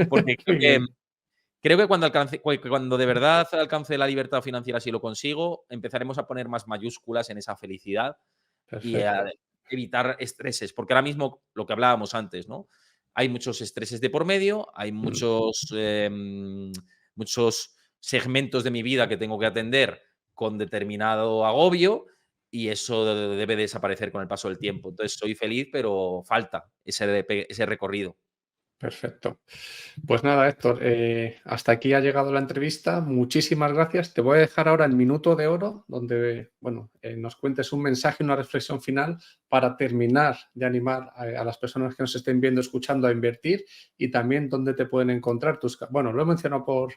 porque Muy bien. creo que cuando de verdad alcance la libertad financiera, si lo consigo, empezaremos a poner más mayúsculas en esa felicidad y a Perfecto. evitar estreses, porque ahora mismo lo que hablábamos antes, ¿no? Hay muchos estreses de por medio, hay Mm. muchos segmentos de mi vida que tengo que atender con determinado agobio y eso debe desaparecer con el paso del tiempo. Entonces, soy feliz, pero falta ese recorrido. Perfecto. Pues nada, Héctor, hasta aquí ha llegado la entrevista. Muchísimas gracias. Te voy a dejar ahora el minuto de oro, donde bueno, nos cuentes un mensaje, una reflexión final para terminar de animar a las personas que nos estén viendo, escuchando a invertir y también dónde te pueden encontrar tus. Bueno, lo he mencionado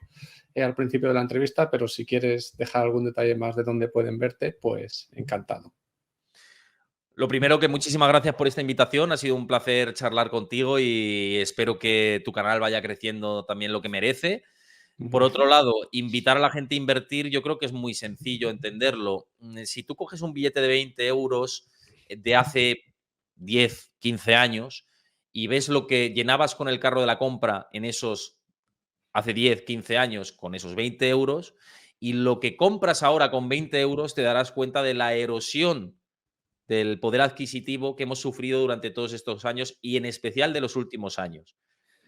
al principio de la entrevista, pero si quieres dejar algún detalle más de dónde pueden verte, pues encantado. Lo primero, que muchísimas gracias por esta invitación. Ha sido un placer charlar contigo y espero que tu canal vaya creciendo también lo que merece. Por Muy otro bien. lado, invitar a la gente a invertir, yo creo que es muy sencillo entenderlo. Si tú coges un billete de 20 euros de hace 10, 15 años y ves lo que llenabas con el carro de la compra en esos hace 10, 15 años con esos 20 euros y lo que compras ahora con 20 euros, te darás cuenta de la erosión del poder adquisitivo que hemos sufrido durante todos estos años y en especial de los últimos años.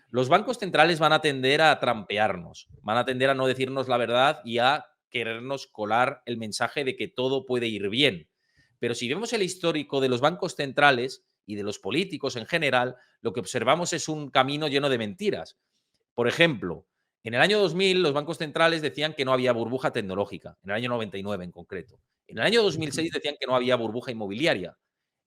Los bancos centrales van a tender a trampearnos, van a tender a no decirnos la verdad y a querernos colar el mensaje de que todo puede ir bien. Pero si vemos el histórico de los bancos centrales y de los políticos en general, lo que observamos es un camino lleno de mentiras. Por ejemplo, en el año 2000 los bancos centrales decían que no había burbuja tecnológica, en el año 99 en concreto. En el año Ujú. 2006 decían que no había burbuja inmobiliaria.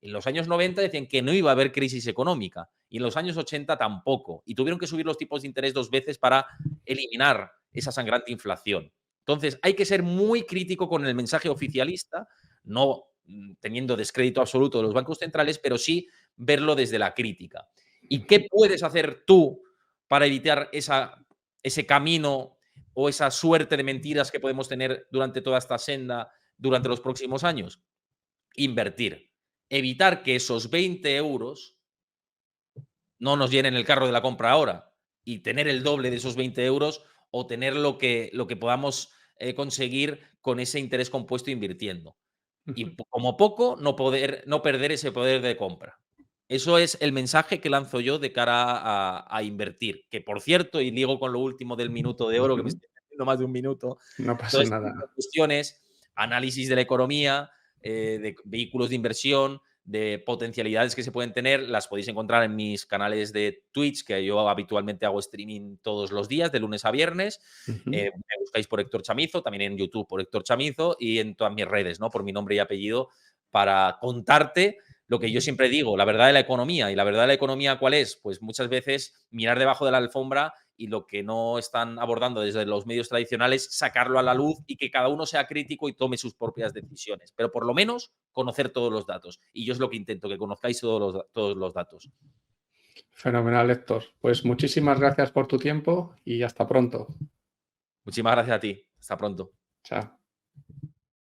En los años 90 decían que no iba a haber crisis económica y en los años 80 tampoco. Y tuvieron que subir los tipos de interés 2 veces para eliminar esa sangrante inflación. Entonces, hay que ser muy crítico con el mensaje oficialista, no teniendo descrédito absoluto de los bancos centrales, pero sí verlo desde la crítica. ¿Y qué puedes hacer tú para evitar ese camino o esa suerte de mentiras que podemos tener durante toda esta senda durante los próximos años? Invertir. Evitar que esos 20 euros no nos llenen el carro de la compra ahora y tener el doble de esos 20 euros o tener lo que podamos conseguir con ese interés compuesto invirtiendo. Y Ujú. como poco, no perder ese poder de compra. Eso es el mensaje que lanzo yo de cara a invertir. Que por cierto, y ligo con lo último del minuto de oro, que me Ujú. estoy metiendo más de un minuto, No pasa todo este tipo nada. de cuestiones, análisis de la economía, de vehículos de inversión, de potencialidades que se pueden tener, las podéis encontrar en mis canales de Twitch, que yo habitualmente hago streaming todos los días, de lunes a viernes. Ujú. Me buscáis por Héctor Chamizo, también en YouTube por Héctor Chamizo y en todas mis redes, ¿no? Por mi nombre y apellido, para contarte lo que yo siempre digo, la verdad de la economía. ¿Y la verdad de la economía cuál es? Pues muchas veces mirar debajo de la alfombra y lo que no están abordando desde los medios tradicionales, sacarlo a la luz y que cada uno sea crítico y tome sus propias decisiones. Pero por lo menos conocer todos los datos. Y yo es lo que intento, que conozcáis todos los datos. Fenomenal, Héctor. Pues muchísimas gracias por tu tiempo y hasta pronto. Muchísimas gracias a ti. Hasta pronto. Chao.